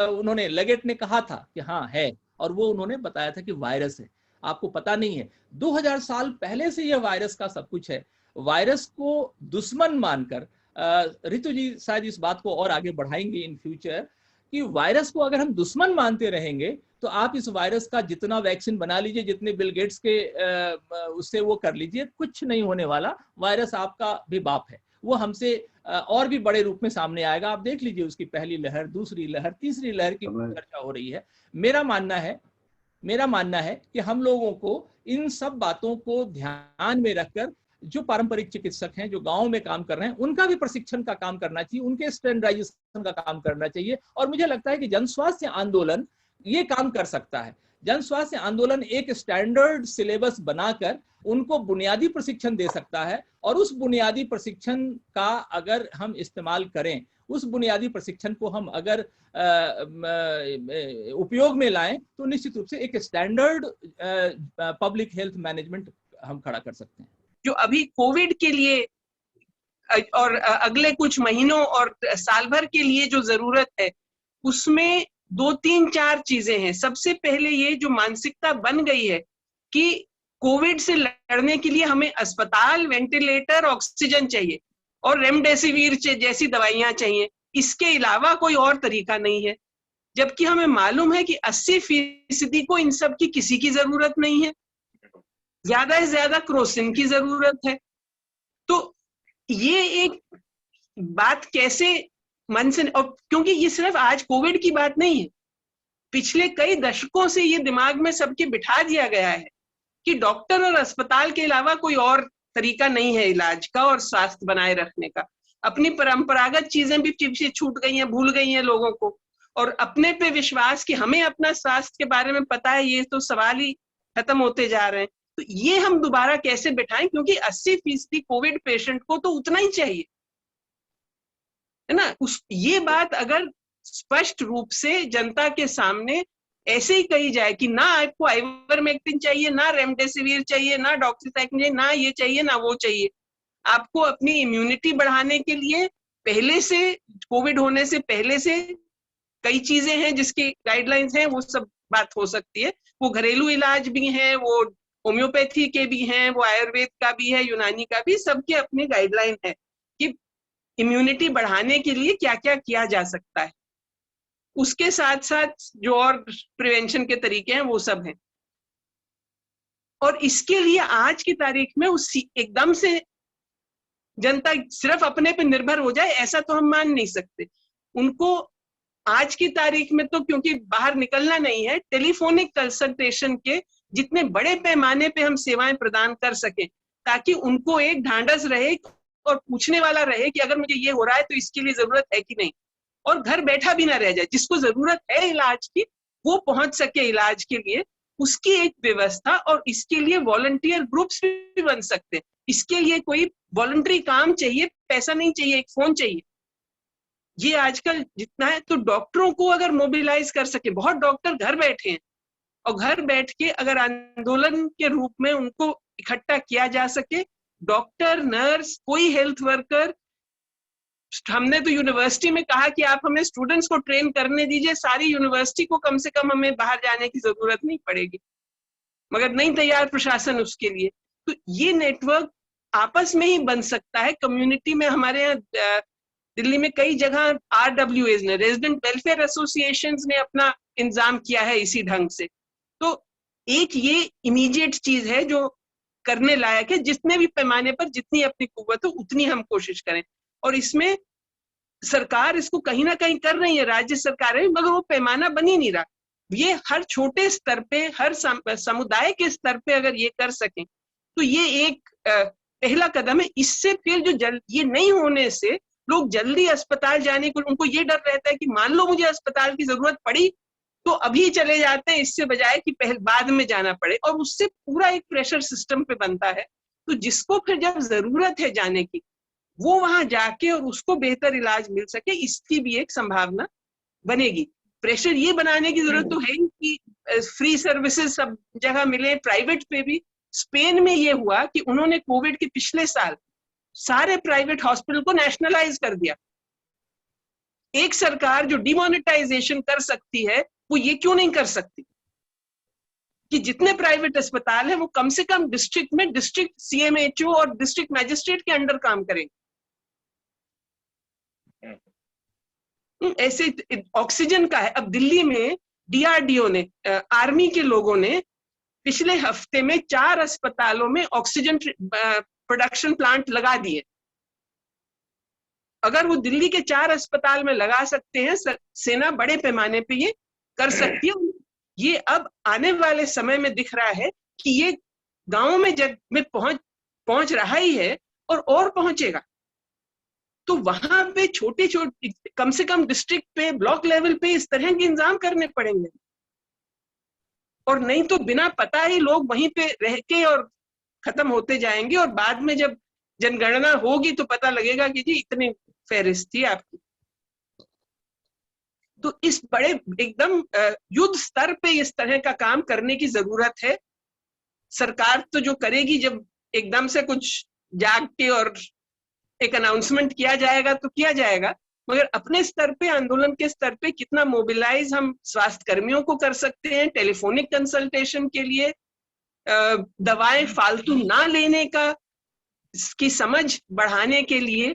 उन्होंने, लेगेट ने कहा था कि हाँ है, और वो उन्होंने बताया था कि वायरस है। आपको पता नहीं है 2000 साल पहले से यह वायरस का सब कुछ है। वायरस को दुश्मन मानकर, ऋतु जी शायद इस बात को और आगे बढ़ाएंगे इन फ्यूचर, कि वायरस को अगर हम दुश्मन मानते रहेंगे तो आप इस वायरस का जितना वैक्सीन बना लीजिए, जितने बिल गेट्स के उससे वो कर लीजिए, कुछ नहीं होने वाला। वायरस आपका भी बाप है, वो हमसे और भी बड़े रूप में सामने आएगा। आप देख लीजिए उसकी पहली लहर, दूसरी लहर, तीसरी लहर की चर्चा हो रही है। मेरा मानना है कि हम लोगों को इन सब बातों को ध्यान में रखकर जो पारंपरिक चिकित्सक हैं जो गांव में काम कर रहे हैं उनका भी प्रशिक्षण का काम करना चाहिए, उनके स्टैंडर्डाइजेशन का काम करना चाहिए। और मुझे लगता है कि जन स्वास्थ्य आंदोलन ये काम कर सकता है। जन स्वास्थ्य आंदोलन एक स्टैंडर्ड सिलेबस बनाकर उनको बुनियादी प्रशिक्षण दे सकता है, और उस बुनियादी प्रशिक्षण का अगर हम इस्तेमाल करें, उस बुनियादी प्रशिक्षण को हम अगर उपयोग में लाएं तो निश्चित रूप से एक स्टैंडर्ड पब्लिक हेल्थ मैनेजमेंट हम खड़ा कर सकते हैं। जो अभी कोविड के लिए और अगले कुछ महीनों और साल भर के लिए जो जरूरत है, उसमें 2-3-4 चीजें हैं। सबसे पहले ये जो मानसिकता बन गई है कि कोविड से लड़ने के लिए हमें अस्पताल, वेंटिलेटर, ऑक्सीजन चाहिए और रेमडेसिविर जैसी दवाइयां चाहिए, इसके अलावा कोई और तरीका नहीं है। जबकि हमें मालूम है कि 80% को इन सब की किसी की जरूरत नहीं है, ज्यादा से ज्यादा क्रोसिन की जरूरत है। तो ये एक बात कैसे मन से, और क्योंकि ये सिर्फ आज कोविड की बात नहीं है, पिछले कई दशकों से ये दिमाग में सबके बिठा दिया गया है कि डॉक्टर और अस्पताल के अलावा कोई और तरीका नहीं है इलाज का और स्वास्थ्य बनाए रखने का। अपनी परंपरागत चीजें भी पीछे छूट गई हैं, भूल गई हैं लोगों को, और अपने पे विश्वास कि हमें अपना स्वास्थ्य के बारे में पता है, ये तो सवाल ही खत्म होते जा रहे हैं। तो ये हम दोबारा कैसे बिठाएं, क्योंकि 80% कोविड पेशेंट को तो उतना ही चाहिए, है ना। ये बात अगर स्पष्ट रूप से जनता के सामने ऐसे ही कही जाए कि ना आपको आइवरमेक्टिन चाहिए, ना रेमडेसिविर चाहिए, ना डॉक्सीसाइक्लिन चाहिए, ना ये चाहिए ना वो चाहिए, आपको अपनी इम्यूनिटी बढ़ाने के लिए पहले से, कोविड होने से पहले से कई चीजें हैं जिसकी गाइडलाइंस हैं, वो सब बात हो सकती है, वो घरेलू इलाज भी हैं, वो होम्योपैथी के भी हैं, वो आयुर्वेद का भी है, यूनानी का भी, सबके अपने गाइडलाइन है कि इम्यूनिटी बढ़ाने के लिए क्या क्या किया जा सकता है। उसके साथ साथ जो और प्रिवेंशन के तरीके हैं वो सब हैं। और इसके लिए आज की तारीख में उस एकदम से जनता सिर्फ अपने पे निर्भर हो जाए ऐसा तो हम मान नहीं सकते। उनको आज की तारीख में तो क्योंकि बाहर निकलना नहीं है, टेलीफोनिक कंसल्टेशन के जितने बड़े पैमाने पे हम सेवाएं प्रदान कर सकें ताकि उनको एक ढांढस रहे और पूछने वाला रहे कि अगर मुझे ये हो रहा है तो इसके लिए जरूरत है कि नहीं, और घर बैठा भी ना रह जाए। जिसको जरूरत है इलाज की वो पहुंच सके इलाज के लिए, उसकी एक व्यवस्था। और इसके लिए वॉलंटियर ग्रुप्स भी बन सकते हैं। इसके लिए कोई वॉलंटरी काम चाहिए, पैसा नहीं चाहिए, एक फोन चाहिए। ये आजकल जितना है, तो डॉक्टरों को अगर मोबिलाइज कर सके, बहुत डॉक्टर घर बैठे हैं, और घर बैठ के अगर आंदोलन के रूप में उनको इकट्ठा किया जा सके, डॉक्टर, नर्स, कोई हेल्थ वर्कर। हमने तो यूनिवर्सिटी में कहा कि आप हमें स्टूडेंट्स को ट्रेन करने दीजिए, सारी यूनिवर्सिटी को कम से कम हमें बाहर जाने की जरूरत नहीं पड़ेगी, मगर नहीं तैयार प्रशासन उसके लिए। तो ये नेटवर्क आपस में ही बन सकता है कम्युनिटी में। हमारे यहाँ दिल्ली में कई जगह RWAs ने, रेजिडेंट वेलफेयर एसोसिएशंस ने अपना इंतजाम किया है इसी ढंग से। तो एक ये इमीडिएट चीज है जो करने लायक है। जितने भी पैमाने पर जितनी अपनी कुव्वत हो उतनी हम कोशिश करें। और इसमें सरकार इसको कहीं ना कहीं कर रही है, राज्य सरकारें, मगर वो पैमाना बन ही नहीं रहा। ये हर छोटे स्तर पे, हर समुदाय के स्तर पे अगर ये कर सकें तो ये एक पहला कदम है। इससे फिर जो ये नहीं होने से लोग जल्दी अस्पताल जाने को, उनको ये डर रहता है कि मान लो मुझे अस्पताल की जरूरत पड़ी तो अभी चले जाते हैं, इससे बजाय कि पहले बाद में जाना पड़े। और उससे पूरा एक प्रेशर सिस्टम पे बनता है। तो जिसको फिर जब जरूरत है जाने की, वो वहां जाके और उसको बेहतर इलाज मिल सके, इसकी भी एक संभावना बनेगी। प्रेशर ये बनाने की जरूरत तो है कि फ्री सर्विसेज सब जगह मिले, प्राइवेट पे भी। स्पेन में ये हुआ कि उन्होंने कोविड के पिछले साल सारे प्राइवेट हॉस्पिटल को नेशनलाइज कर दिया। एक सरकार जो डिमोनेटाइजेशन कर सकती है वो ये क्यों नहीं कर सकती कि जितने प्राइवेट अस्पताल हैं वो कम से कम डिस्ट्रिक्ट में डिस्ट्रिक्ट CMHO और डिस्ट्रिक्ट मैजिस्ट्रेट के अंडर काम करेंगे। ऐसे ऑक्सीजन का है। अब दिल्ली में DRDO ने, आर्मी के लोगों ने पिछले हफ्ते में 4 अस्पतालों में ऑक्सीजन प्रोडक्शन प्लांट लगा दिए। अगर वो दिल्ली के 4 अस्पताल में लगा सकते हैं, सेना बड़े पैमाने पे ये कर सकती है। ये अब आने वाले समय में दिख रहा है कि ये गांवों में पहुंच रहा ही है और पहुंचेगा। तो वहां पे छोटे कम से कम डिस्ट्रिक्ट पे, ब्लॉक लेवल पे इस तरह के इंतजाम करने पड़ेंगे। और नहीं तो बिना पता ही लोग वहीं पे रह के और खत्म होते जाएंगे, और बाद में जब जनगणना होगी तो पता लगेगा कि जी इतनी फहरिस्त थी आपकी। तो इस बड़े एकदम युद्ध स्तर पे इस तरह का काम करने की जरूरत है। सरकार तो जो करेगी, जब एकदम से कुछ जाग के और एक अनाउंसमेंट किया जाएगा तो किया जाएगा, मगर अपने स्तर पे, आंदोलन के स्तर पे कितना मोबिलाइज हम स्वास्थ्य कर्मियों को कर सकते हैं टेलीफोनिक कंसल्टेशन के लिए, दवाएं फालतू ना लेने का की समझ बढ़ाने के लिए।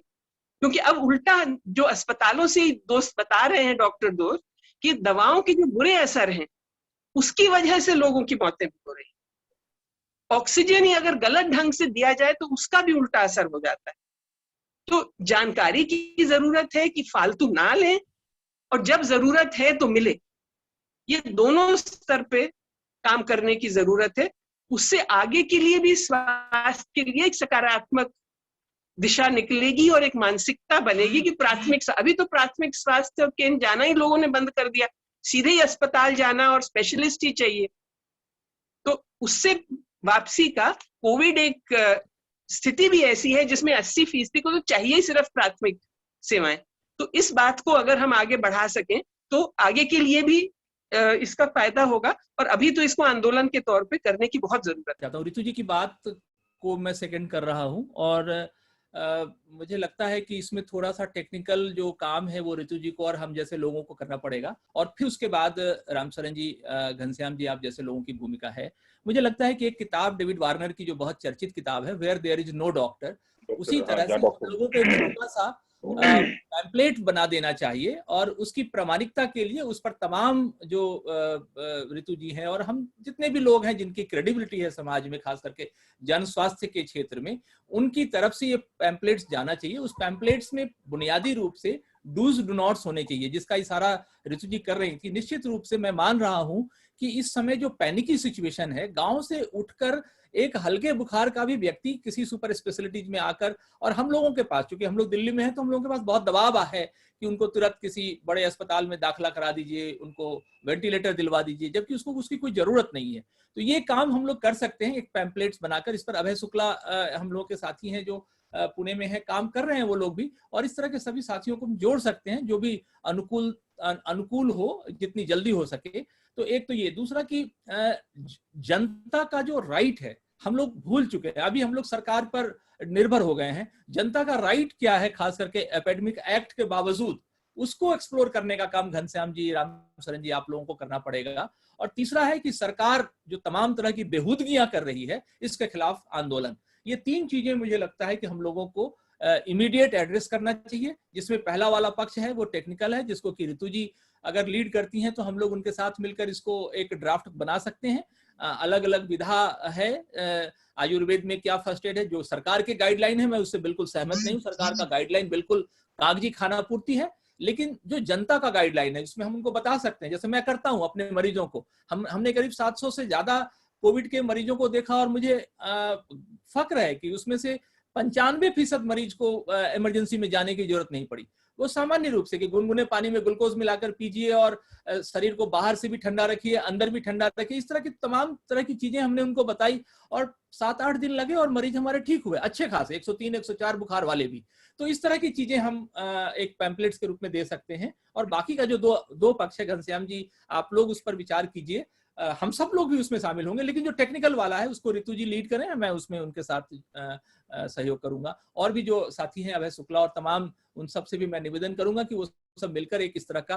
क्योंकि अब उल्टा जो अस्पतालों से दोस्त बता रहे हैं, डॉक्टर दोस्त, कि दवाओं के जो बुरे असर हैं उसकी वजह से लोगों की मौतें हो रही। ऑक्सीजन ही अगर गलत ढंग से दिया जाए तो उसका भी उल्टा असर हो जाता है। तो जानकारी की जरूरत है कि फालतू ना लें, और जब जरूरत है तो मिले। ये दोनों स्तर पे काम करने की जरूरत है। उससे आगे के लिए भी स्वास्थ्य के लिए एक सकारात्मक दिशा निकलेगी और एक मानसिकता बनेगी कि अभी तो प्राथमिक स्वास्थ्य केंद्र जाना ही लोगों ने बंद कर दिया, सीधे ही अस्पताल जाना और स्पेशलिस्ट ही चाहिए। तो उससे वापसी का, कोविड एक स्थिति भी ऐसी है जिसमें 80% को तो चाहिए सिर्फ प्राथमिक सेवाएं। तो इस बात को अगर हम आगे बढ़ा सकें तो आगे के लिए भी इसका फायदा होगा। और अभी तो इसको आंदोलन के तौर पे करने की बहुत जरूरत है। ऋतु जी की बात को मैं सेकंड कर रहा हूं, और मुझे लगता है कि इसमें थोड़ा सा टेक्निकल जो काम है वो ऋतु जी को और हम जैसे लोगों को करना पड़ेगा, और फिर उसके बाद रामचरण जी, घनश्याम जी, आप जैसे लोगों की भूमिका है। मुझे लगता है कि एक किताब डेविड वार्नर की जो बहुत चर्चित किताब है, where there is no doctor, उसी तरह से लोगों को एक छोटा सा पैम्पलेट बना देना चाहिए और उसकी प्रामाणिकता के लिए उस पर तमाम जो ऋतु जी हैं और हम जितने भी लोग हैं जिनकी क्रेडिबिलिटी है समाज में, खास करके जन स्वास्थ्य के क्षेत्र में, उनकी तरफ से ये पैम्पलेट्स जाना चाहिए। उस पैम्पलेट्स में बुनियादी रूप से डूज डू नॉट्स होने चाहिए, जिसका इशारा ऋतु जी कर रही थी। निश्चित रूप से मैं मान रहा हूं कि इस समय जो पैनिकी सिचुएशन है, गांव से उठकर एक हल्के बुखार का भी व्यक्ति किसी सुपर स्पेशलिटीज में आकर, और हम लोगों के पास, क्योंकि हम लोग दिल्ली में हैं, तो हम लोगों के पास बहुत दबाव है कि उनको तुरंत किसी बड़े अस्पताल में दाखिला करा दीजिए, उनको वेंटिलेटर दिलवा दीजिए, जबकि उसको उसकी कोई जरूरत नहीं है। तो ये काम हम लोग कर सकते हैं, एक पैम्पलेट्स बनाकर। इस पर अभय शुक्ला हम लोग के साथी हैं जो पुणे में है, काम कर रहे हैं वो लोग भी, और इस तरह के सभी साथियों को हम जोड़ सकते हैं जो भी अनुकूल हो, जितनी जल्दी हो सके। तो एक तो ये, दूसरा कि जनता का जो राइट है हम लोग भूल चुके हैं, अभी हम लोग सरकार पर निर्भर हो गए हैं। जनता का राइट क्या है, खास करके एपिडेमिक एक्ट के बावजूद, उसको एक्सप्लोर करने का काम घनश्याम जी, रामचरण जी, आप लोगों को करना पड़ेगा। और तीसरा है कि सरकार जो तमाम तरह की बेहूदगियां कर रही है, इसके खिलाफ आंदोलन। ये तीन चीजें मुझे लगता है कि हम लोगों को इमीडिएट एड्रेस करना चाहिए, जिसमें पहला वाला पक्ष है वो टेक्निकल है, जिसको कि ऋतु जी अगर लीड करती हैं तो हम लोग उनके साथ मिलकर इसको एक ड्राफ्ट बना सकते हैं। अलग अलग विधा है, आयुर्वेद में क्या फर्स्ट एड है, जो सरकार के गाइडलाइन है मैं उससे बिल्कुल सहमत नहीं हूँ। सरकार का गाइडलाइन बिल्कुल कागजी खाना पूर्ति है, लेकिन जो जनता का गाइडलाइन है जिसमें हम उनको बता सकते हैं, जैसे मैं करता हूँ अपने मरीजों को, हमने करीब 700 से ज्यादा कोविड के मरीजों को देखा, और मुझे फक्र है कि उसमें से 95% मरीज को इमरजेंसी में जाने की जरूरत नहीं पड़ी। वो सामान्य रूप से कि गुनगुने पानी में ग्लूकोज मिलाकर पीजिए और शरीर को बाहर से भी ठंडा रखिए, अंदर भी ठंडा रखिए, इस तरह की तमाम तरह की चीजें हमने उनको बताई, और 7-8 दिन लगे और मरीज हमारे ठीक हुए, अच्छे खासे 103, 104 बुखार वाले भी। तो इस तरह की चीजें हम एक पैम्पलेट्स के रूप में दे सकते हैं। और बाकी का जो दो पक्ष है, घनश्याम जी आप लोग उस पर विचार कीजिए, हम सब लोग भी उसमें शामिल होंगे, लेकिन जो टेक्निकल वाला है उसको ऋतु जी लीड करें, मैं उसमें उनके साथ सहयोग करूंगा। और भी जो साथी हैं, अभय शुक्ला और तमाम, उन सब से भी मैं निवेदन करूंगा कि वो सब मिलकर एक इस तरह का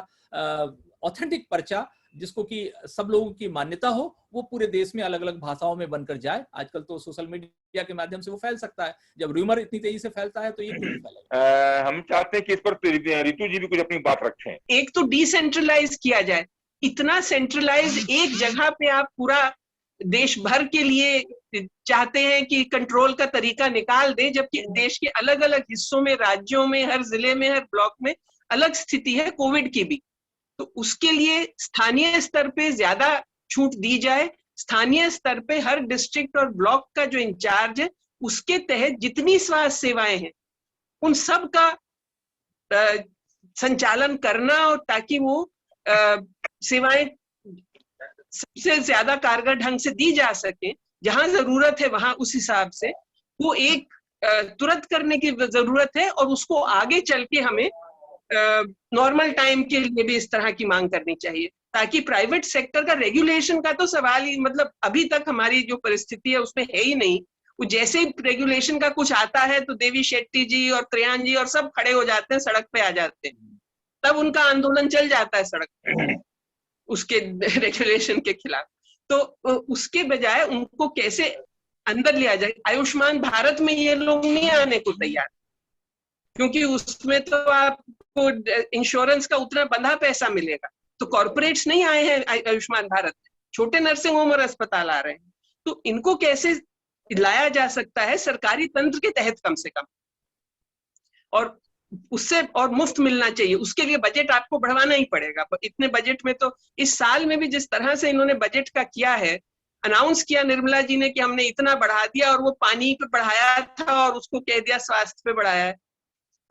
ऑथेंटिक पर्चा, जिसको कि सब लोगों की मान्यता हो, वो पूरे देश में अलग अलग भाषाओं में बनकर जाए। आजकल तो सोशल मीडिया के माध्यम से वो फैल सकता है, जब रूमर इतनी तेजी से फैलता है तो ये क्यों नहीं फैलेगा। हम चाहते हैं कि इस पर रितु जी भी कुछ अपनी बात रखें। एक तो डिसेंट्रलाइज किया जाए, इतना सेंट्रलाइज एक जगह पे आप पूरा देश भर के लिए चाहते हैं कि कंट्रोल का तरीका निकाल दें, जबकि देश के अलग अलग हिस्सों में, राज्यों में, हर जिले में, हर ब्लॉक में अलग स्थिति है कोविड की भी। तो उसके लिए स्थानीय स्तर पे ज्यादा छूट दी जाए। स्थानीय स्तर पे हर डिस्ट्रिक्ट और ब्लॉक का जो इंचार्ज है, उसके तहत जितनी स्वास्थ्य सेवाएं हैं उन सब का संचालन करना, और ताकि वो सेवाएं सबसे ज्यादा कारगर ढंग से दी जा सके। जहां जरूरत है वहां उस हिसाब से वो एक तुरंत करने की जरूरत है, और उसको आगे चल के हमें नॉर्मल टाइम के लिए भी इस तरह की मांग करनी चाहिए, ताकि प्राइवेट सेक्टर का रेगुलेशन का तो सवाल ही, मतलब अभी तक हमारी जो परिस्थिति है उसमें है ही नहीं। वो जैसे ही रेगुलेशन का कुछ आता है तो देवी शेट्टी जी और त्रियान जी और सब खड़े हो जाते हैं, सड़क पे आ जाते हैं, तब उनका आंदोलन चल जाता है सड़क पे उसके रेगुलेशन के खिलाफ। तो उसके बजाय उनको कैसे अंदर लिया जाए। आयुष्मान भारत में ये लोग नहीं आने को तैयार, क्योंकि उसमें तो आपको इंश्योरेंस का उतना बंधा पैसा मिलेगा। तो कॉर्पोरेट्स नहीं आए हैं आयुष्मान भारत में, छोटे नर्सिंग होम और अस्पताल आ रहे हैं। तो इनको कैसे लाया जा सकता है सरकारी तंत्र के तहत कम से कम, और उससे और मुफ्त मिलना चाहिए। उसके लिए बजट आपको बढ़वाना ही पड़ेगा। इतने बजट में तो इस साल में भी जिस तरह से इन्होंने बजट का किया है, अनाउंस किया निर्मला जी ने कि हमने इतना बढ़ा दिया, और वो पानी पे बढ़ाया था और उसको कह दिया स्वास्थ्य पे बढ़ाया है।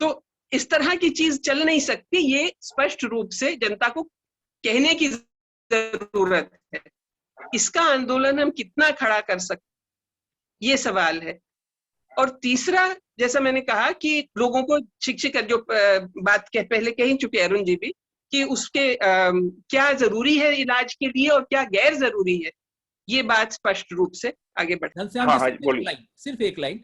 तो इस तरह की चीज चल नहीं सकती। ये स्पष्ट रूप से जनता को कहने की जरूरत है। इसका आंदोलन हम कितना खड़ा कर सकते, ये सवाल है। और तीसरा, जैसा मैंने कहा कि लोगों को शिक्षित, जो बात पहले कही चुके अरुण जी भी, कि उसके क्या जरूरी है इलाज के लिए और क्या गैर जरूरी है, ये बात स्पष्ट रूप से आगे बढ़। सिर्फ एक लाइन,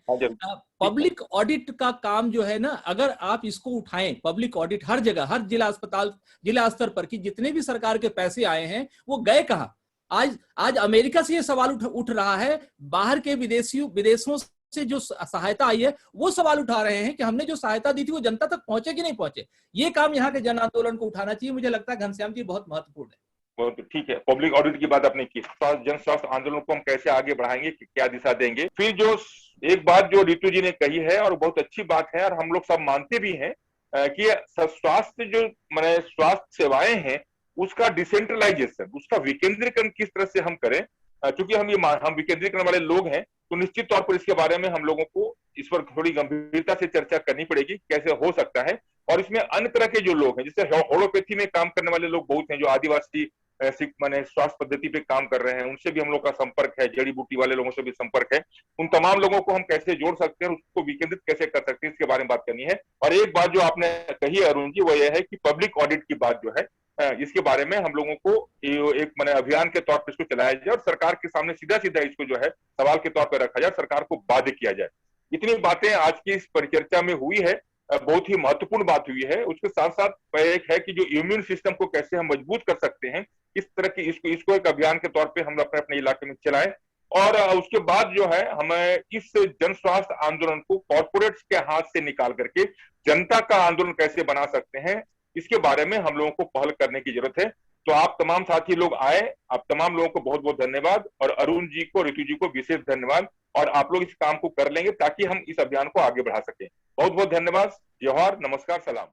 पब्लिक ऑडिट का काम जो है ना, अगर आप इसको उठाएं, पब्लिक ऑडिट हर जगह, हर जिला अस्पताल, जिला स्तर पर कि जितने भी सरकार के पैसे आए हैं वो गए कहाँ। आज अमेरिका से ये सवाल उठ रहा है, बाहर के विदेशों से जो सहायता आई है वो सवाल उठा रहे हैं कि हमने जो सहायता दी थी वो जनता तक पहुंचे कि नहीं पहुंचे। ये काम यहाँ के जन आंदोलन को उठाना चाहिए। मुझे लगता है घनश्याम जी बहुत महत्वपूर्ण है। वो तो ठीक है, पब्लिक ऑडिट की बात आपने की, जन स्वास्थ्य आंदोलन को हम कैसे आगे बढ़ाएंगे, क्या दिशा देंगे। फिर जो एक बात जो रितु जी ने कही है और बहुत अच्छी बात है और हम लोग सब मानते भी हैं कि स्वास्थ्य जो माने स्वास्थ्य सेवाएं हैं उसका डिसेंट्रलाइजेशन, उसका विकेंद्रीकरण किस तरह से हम करें। क्योंकि हम विकेंद्रीकरण वाले लोग हैं तो निश्चित तौर पर इसके बारे में हम लोगों को इस पर थोड़ी गंभीरता से चर्चा करनी पड़ेगी, कैसे हो सकता है। और इसमें अन्य तरह के जो लोग हैं, जैसे होम्योपैथी में काम करने वाले लोग बहुत हैं, जो आदिवासी माने स्वास्थ्य पद्धति पे काम कर रहे हैं, उनसे भी हम लोग का संपर्क है, जड़ी बूटी वाले लोगों से भी संपर्क है। उन तमाम लोगों को हम कैसे जोड़ सकते हैं, उसको विकेंद्रित कैसे कर सकते हैं, इसके बारे में बात करनी है। और एक बात जो आपने कही है अरुण जी, वो ये है कि पब्लिक ऑडिट की बात जो है इसके बारे में हम लोगों को एक माने अभियान के तौर पर इसको चलाया जाए और सरकार के सामने सीधा सीधा इसको जो है सवाल के तौर पर रखा जाए, सरकार को बाध्य किया जाए। इतनी बातें आज की इस परिचर्चा में हुई है, बहुत ही महत्वपूर्ण बात हुई है। उसके साथ साथ एक है कि जो इम्यून सिस्टम को कैसे हम मजबूत कर सकते हैं, इस तरह की इसको एक अभियान के तौर पे हम अपने अपने इलाके में चलाएं। और उसके बाद जो है हमें इस जन स्वास्थ्य आंदोलन को कॉर्पोरेट्स के हाथ से निकाल करके जनता का आंदोलन कैसे बना सकते हैं, इसके बारे में हम लोगों को पहल करने की जरूरत है। तो आप तमाम साथी लोग आए, आप तमाम लोगों को बहुत बहुत धन्यवाद, और अरुण जी को, ऋतु जी को विशेष धन्यवाद। और आप लोग इस काम को कर लेंगे ताकि हम इस अभियान को आगे बढ़ा सकें। बहुत बहुत धन्यवाद। जोहार, नमस्कार, सलाम।